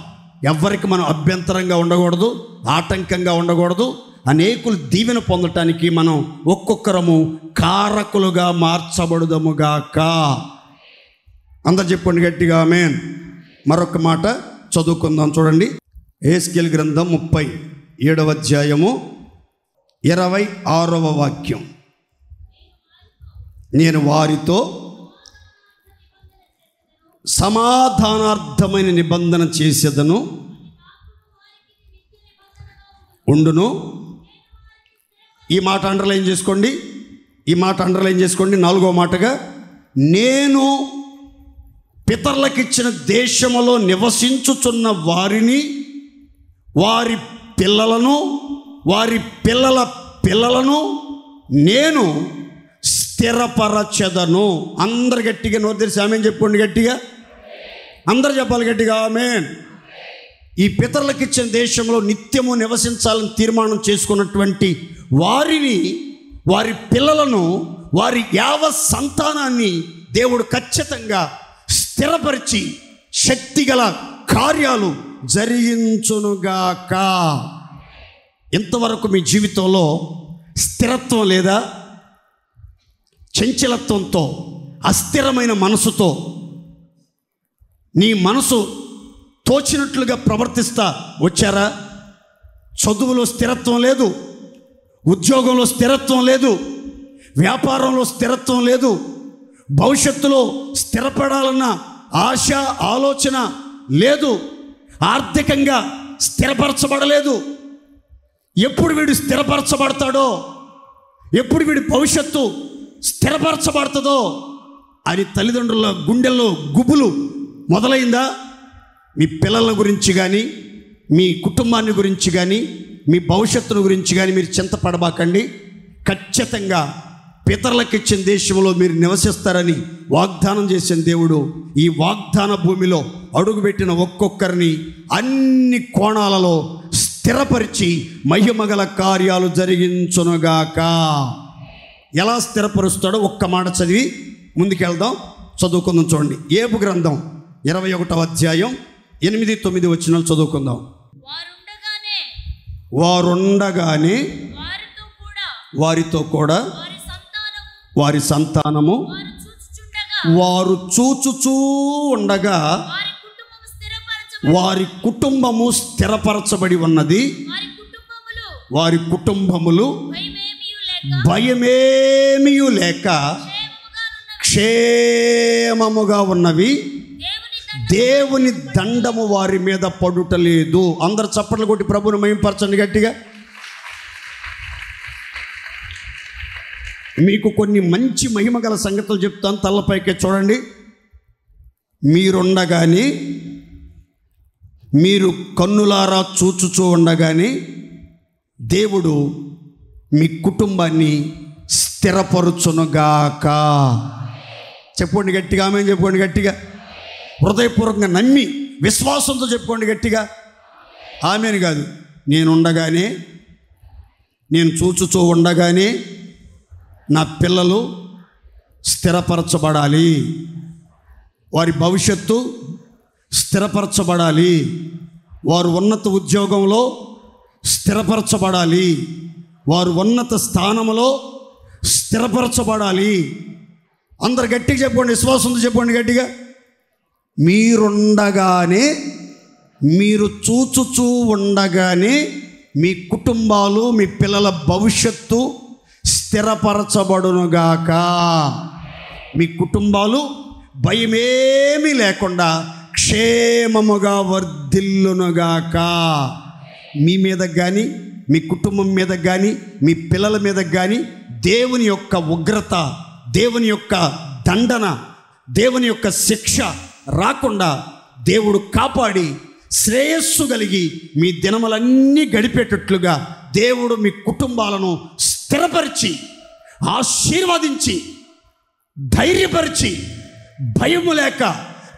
ఎవరికి మనం అభ్యంతరంగా ఉండకూడదు, ఆటంకంగా ఉండకూడదు. అనేకులు దీవెన పొందటానికి మనం ఒక్కొక్కరము కారకులుగా మార్చబడుదముగాక. అందరు చెప్పండి గట్టిగా ఆమేన్. మరొక మాట చదువుకుందాం, చూడండి. యెహెజ్కేలు గ్రంథం 37వ అధ్యాయము 26వ వాక్యం. నేను వారితో సమాధానార్థమైన నిబంధన చేసేదను ఉండును. ఈ మాట అండర్లైన్ చేసుకోండి, ఈ మాట అండర్లైన్ చేసుకోండి. 4వ మాటగా, నేను పితరులకిచ్చిన దేశములో నివసించుచున్న వారిని, వారి పిల్లలను, వారి పిల్లల పిల్లలను నేను స్థిరపరచెదను. అందరు గట్టిగా నోరు తెరిచి ఆమేన్ చెప్పుకోండి గట్టిగా. అందరు చెప్పాలి గట్టిగా ఆమేన్. ఈ పితరులకు ఇచ్చిన దేశంలో నిత్యము నివసించాలని తీర్మానం చేసుకున్నటువంటి వారిని, వారి పిల్లలను, వారి యావత్ సంతానాన్ని దేవుడు ఖచ్చితంగా స్థిరపరిచి శక్తిగల కార్యాలు జరిగించునుగాక. ఇంతవరకు మీ జీవితంలో స్థిరత్వం లేదా? చంచలత్వంతో, అస్థిరమైన మనసుతో, నీ మనసు తోచినట్లుగా ప్రవర్తిస్తా వచ్చారా? చదువులో స్థిరత్వం లేదు, ఉద్యోగంలో స్థిరత్వం లేదు, వ్యాపారంలో స్థిరత్వం లేదు, భవిష్యత్తులో స్థిరపడాలన్న ఆశ ఆలోచన లేదు, ఆర్థికంగా స్థిరపరచబడలేదు. ఎప్పుడు వీడు స్థిరపరచబడతాడో, ఎప్పుడు వీడి భవిష్యత్తు స్థిరపరచబడుతుందో అని తల్లిదండ్రుల గుండెల్లో గుబులు మొదలైందా? మీ పిల్లల గురించి కానీ, మీ కుటుంబాన్ని గురించి కానీ, మీ భవిష్యత్తును గురించి కానీ మీరు చింతపడబాకండి. ఖచ్చితంగా పితరులకు ఇచ్చిన దేశంలో మీరు నివసిస్తారని వాగ్దానం చేసిన దేవుడు ఈ వాగ్దాన భూమిలో అడుగుపెట్టిన ఒక్కొక్కరిని అన్ని కోణాలలో స్థిరపరిచి మహిమగల కార్యాలు జరిగించునుగాక. ఎలా స్థిరపరుస్తాడో ఒక్క మాట చదివి ముందుకెళ్దాం, చదువుకుందాం. చూడండి, యోబు గ్రంథం 21వ అధ్యాయం 8-9 వచనాలు చదువుకుందాం. వారుండగానే వారితో కూడా వారి సంతానము వారు చూచుచూ ఉండగా వారి కుటుంబము స్థిరపరచబడి ఉన్నది. వారి కుటుంబములు భయమేమియు లేక క్షేమముగా ఉన్నవి. దేవుని దండము వారి మీద పడుటలేదు. అందరు చప్పట్లు కొట్టి ప్రభువుని మహిమపరచండి గట్టిగా. మీకు కొన్ని మంచి మహిమ గల సంగతులు చెప్తాను, తల్లపైకే చూడండి. మీరుండగానే, మీరు కన్నులారా చూచుచూ ఉండగానే దేవుడు మీ కుటుంబాన్ని స్థిరపరుచునుగాక. చెప్పుకోండి గట్టిగా ఆమేన్ చెప్పుకోండి గట్టిగా. హృదయపూర్వకంగా నమ్మి విశ్వాసంతో చెప్పుకోండి గట్టిగా. ఆమేన్ కాదు, నేనుండగానే, నేను చూచుచూ ఉండగానే నా పిల్లలు స్థిరపరచబడాలి, వారి భవిష్యత్తు స్థిరపరచబడాలి, వారు ఉన్నత ఉద్యోగంలో స్థిరపరచబడాలి, వారు ఉన్నత స్థానంలో స్థిరపరచబడాలి. అందరు గట్టిగా చెప్పుకోండి, విశ్వాసంతో చెప్పుకోండి గట్టిగా. మీరుండగానే, మీరు చూచుచూ ఉండగానే మీ కుటుంబాలు, మీ పిల్లల భవిష్యత్తు స్థిరపరచబడునుగాక. మీ కుటుంబాలు భయమేమీ లేకుండా క్షేమముగా వర్ధిల్లునుగాక. మీ మీద కానీ, మీ కుటుంబం మీద కానీ, మీ పిల్లల మీద కానీ దేవుని యొక్క ఉగ్రత, దేవుని యొక్క దండన, దేవుని యొక్క శిక్ష రాకుండా దేవుడు కాపాడి శ్రేయస్సు కలిగి మీ దినములన్నీ గడిపేటట్లుగా దేవుడు మీ కుటుంబాలను స్థిరపరిచి, ఆశీర్వదించి, ధైర్యపరిచి, భయము లేక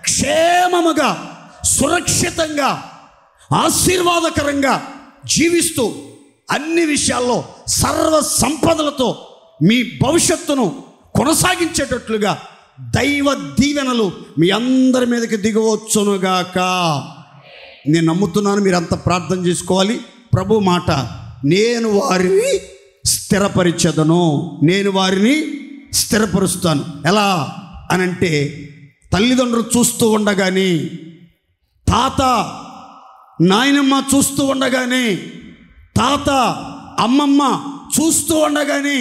క్షేమముగా, సురక్షితంగా, ఆశీర్వాదకరంగా జీవిస్తూ అన్ని విషయాల్లో సర్వ సంపదలతో మీ భవిష్యత్తును కొనసాగించేటట్లుగా దైవ దీవెనలు మీ అందరి మీదకి దిగవచ్చునుగాక. నేను నమ్ముతున్నాను, మీరు అంత ప్రార్థన చేసుకోవాలి. ప్రభు మాట, నేను వారిని స్థిరపరిచెదను, నేను వారిని స్థిరపరుస్తాను. ఎలా అనంటే, తల్లిదండ్రులు చూస్తూ ఉండగానే, తాత నాయనమ్మ చూస్తూ ఉండగానే, తాత అమ్మమ్మ చూస్తూ ఉండగానే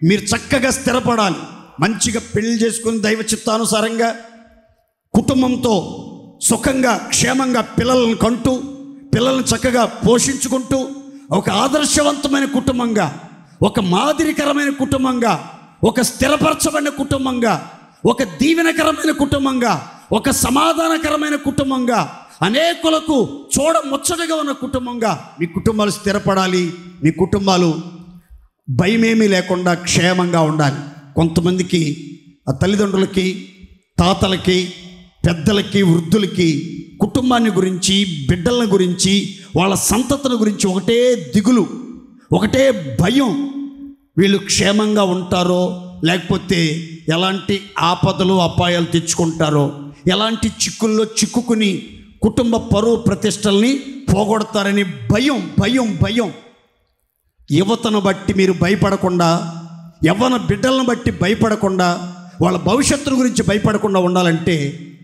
మీరు చక్కగా స్థిరపడాలి. మంచిగా పెళ్లి చేసుకుని దైవ చిత్తానుసారంగా కుటుంబంతో సుఖంగా క్షేమంగా పిల్లలను కంటూ, పిల్లలను చక్కగా పోషించుకుంటూ, ఒక ఆదర్శవంతమైన కుటుంబంగా, ఒక మాదిరికరమైన కుటుంబంగా, ఒక స్థిరపరచబడిన కుటుంబంగా, ఒక దీవెనకరమైన కుటుంబంగా, ఒక సమాధానకరమైన కుటుంబంగా, అనేకులకు చూడ ముచ్చటగా ఉన్న కుటుంబంగా మీ కుటుంబాలు స్థిరపడాలి. మీ కుటుంబాలు భయమేమీ లేకుండా క్షేమంగా ఉండాలి. కొంతమందికి ఆ తల్లిదండ్రులకి, తాతలకి, పెద్దలకి, వృద్ధులకి కుటుంబాన్ని గురించి, బిడ్డల గురించి, వాళ్ళ సంతతుల గురించి ఒకటే దిగులు, ఒకటే భయం. వీళ్ళు క్షేమంగా ఉంటారో, లేకపోతే ఎలాంటి ఆపదలు అపాయాలు తెచ్చుకుంటారో, ఎలాంటి చిక్కుల్లో చిక్కుకుని కుటుంబ పరువు ప్రతిష్టల్ని పోగొడతారని భయం భయం భయం. యువతను బట్టి మీరు భయపడకుండా, యవ్వన బిడ్డలను బట్టి భయపడకుండా, వాళ్ళ భవిష్యత్తుల గురించి భయపడకుండా ఉండాలంటే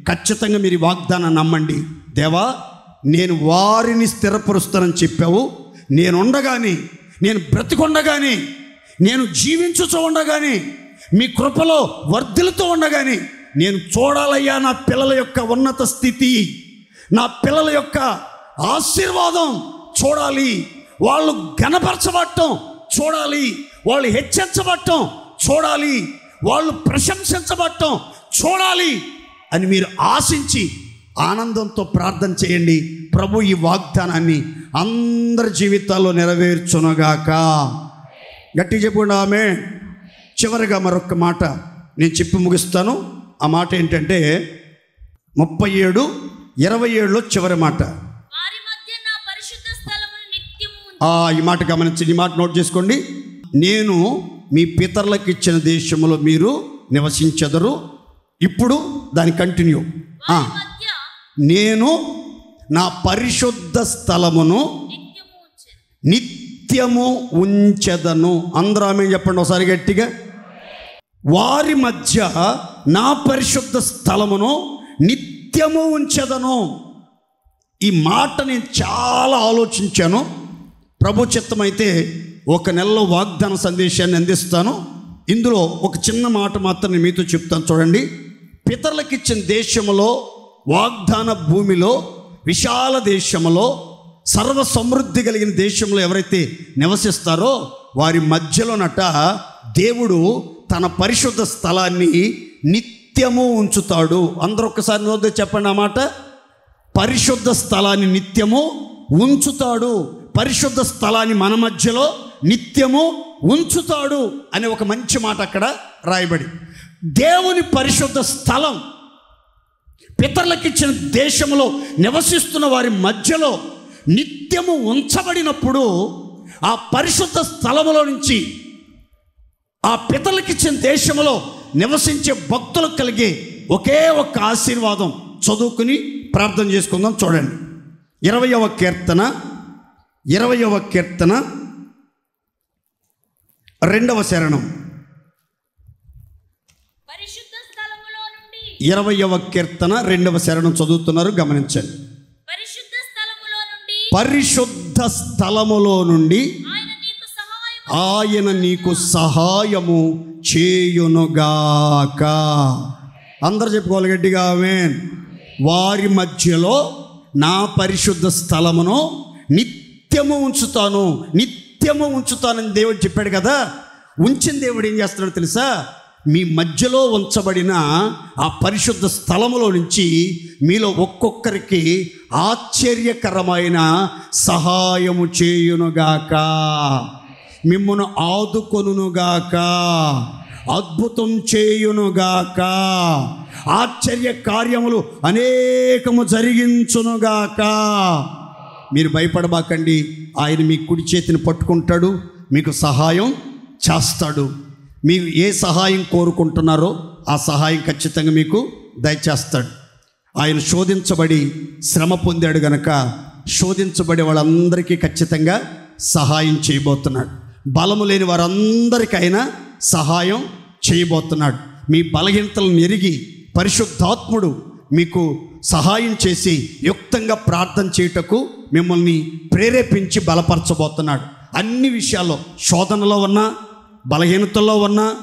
ఖచ్చితంగా మీరు వాగ్దానం నమ్మండి. దేవా, నేను వారిని స్థిరపరుస్తానని చెప్పావు. నేను ఉండగానే, నేను బ్రతికొండగానే, నేను జీవించుచూ ఉండగానే, మీ కృపలో వర్ధిల్లుతూ ఉండగానే నేను చూడాలయ్యా నా పిల్లల యొక్క ఉన్నత స్థితి, నా పిల్లల యొక్క ఆశీర్వాదం చూడాలి. వాళ్ళు ఘనపరచబడటం చూడాలి, వాళ్ళు హెచ్చించబడటం చూడాలి, వాళ్ళు ప్రశంసించబడటం చూడాలి అని మీరు ఆశించి ఆనందంతో ప్రార్థన చేయండి. ప్రభు ఈ వాగ్దానాన్ని అందరి జీవితాల్లో నెరవేర్చునుగాక. గట్టి చెప్పుకోండి ఆమేన్. చివరిగా మరొక మాట నేను చెప్పి ముగిస్తాను. ఆ మాట ఏంటంటే 37:27లో చివరి మాట. ఈ మాట గమనించండి, ఈ మాట నోట్ చేసుకోండి. నేను మీ పితరులకు ఇచ్చిన దేశంలో మీరు నివసించెదరు. ఇప్పుడు దాని కంటిన్యూ. నేను నా పరిశుద్ధ స్థలమును నిత్యము ఉంచెదను. అందరూ ఆమేన్ చెప్పండి ఒకసారి గట్టిగా. వారి మధ్య నా పరిశుద్ధ స్థలమును నిత్యము ఉంచెదను. ఈ మాట నేను చాలా ఆలోచించాను. ప్రభు చిత్తమైతే ఒక నెలలో వాగ్దాన సందేశాన్ని అందిస్తాను. ఇందులో ఒక చిన్న మాట మాత్రం నేను మీతో చెప్తాను. చూడండి, పితరులకు ఇచ్చిన దేశములో, వాగ్దాన భూమిలో, విశాల దేశములో, సర్వ సమృద్ధి కలిగిన దేశంలో ఎవరైతే నివసిస్తారో వారి మధ్యలోనట దేవుడు తన పరిశుద్ధ స్థలాన్ని నిత్యము ఉంచుతాడు. అందరూ ఒక్కసారి నోరు చెప్పండి ఆ మాట. పరిశుద్ధ స్థలాన్ని నిత్యము ఉంచుతాడు. పరిశుద్ధ స్థలాన్ని మన మధ్యలో నిత్యము ఉంచుతాడు అనే ఒక మంచి మాట అక్కడ రాయబడి, దేవుని పరిశుద్ధ స్థలం పితరులకు ఇచ్చిన దేశంలో నివసిస్తున్న వారి మధ్యలో నిత్యము ఉంచబడినప్పుడు ఆ పరిశుద్ధ స్థలములో నుంచి ఆ పితరులకు ఇచ్చిన దేశంలో నివసించే భక్తులకు కలిగే ఒకే ఒక్క ఆశీర్వాదం చదువుకుని ప్రార్థన చేసుకుందాం. చూడండి, 20వ కీర్తన 2వ శరణం. 20వ కీర్తన 2వ శరణం చదువుతున్నారు, గమనించండి. పరిశుద్ధ పరిశుద్ధ స్థలములో నుండి ఆయన నీకు సహాయము చేయునుగాక. అందరూ చెప్పుకోవాలి గట్టిగా ఆమేన్. వారి మధ్యలో నా పరిశుద్ధ స్థలమును నిత్యము ఉంచుతానని దేవుడు చెప్పాడు కదా. ఉంచిన దేవుడు ఏం చేస్తున్నాడు తెలుసా? మీ మధ్యలో ఉంచబడిన ఆ పరిశుద్ధ స్థలములో నుంచి మీలో ఒక్కొక్కరికి ఆశ్చర్యకరమైన సహాయము చేయునుగాక, మిమ్మును ఆదుకొనుగాక, అద్భుతం చేయునుగాక, ఆశ్చర్య కార్యములు అనేకము జరిగించునుగాక. మీరు భయపడబాకండి. ఆయన మీ కుడి చేతిని పట్టుకుంటాడు, మీకు సహాయం చేస్తాడు. మీరు ఏ సహాయం కోరుకుంటున్నారో ఆ సహాయం ఖచ్చితంగా మీకు దయచేస్తాడు. ఆయన శోధించబడి శ్రమ పొందాడు గనక శోధించబడే వాళ్ళందరికీ ఖచ్చితంగా సహాయం చేయబోతున్నాడు. బలము లేని వారందరికైనా సహాయం చేయబోతున్నాడు. మీ బలహీనతలను ఎరిగి పరిశుద్ధాత్ముడు మీకు సహాయం చేసి యుక్తంగా ప్రార్థన చేయుటకు మిమ్మల్ని ప్రేరేపించి బలపరచబోతున్నాడు. అన్ని విషయాల్లో, శోధనలో ఉన్నా, బలహీనతల్లో ఉన్నా,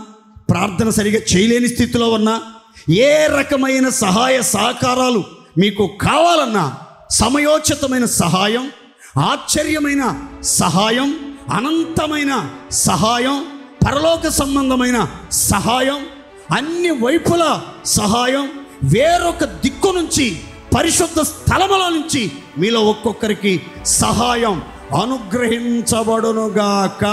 ప్రార్థన సరిగా చేయలేని స్థితిలో ఉన్నా, ఏ రకమైన సహాయ సహకారాలు మీకు కావాలన్నా సమయోచితమైన సహాయం, ఆశ్చర్యమైన సహాయం, అనంతమైన సహాయం, పరలోక సంబంధమైన సహాయం, అన్ని వైపుల సహాయం, వేరొక దిక్కు నుంచి పరిశుద్ధ స్థలముల నుంచి మీలో ఒక్కొక్కరికి సహాయం అనుగ్రహించబడునుగాక.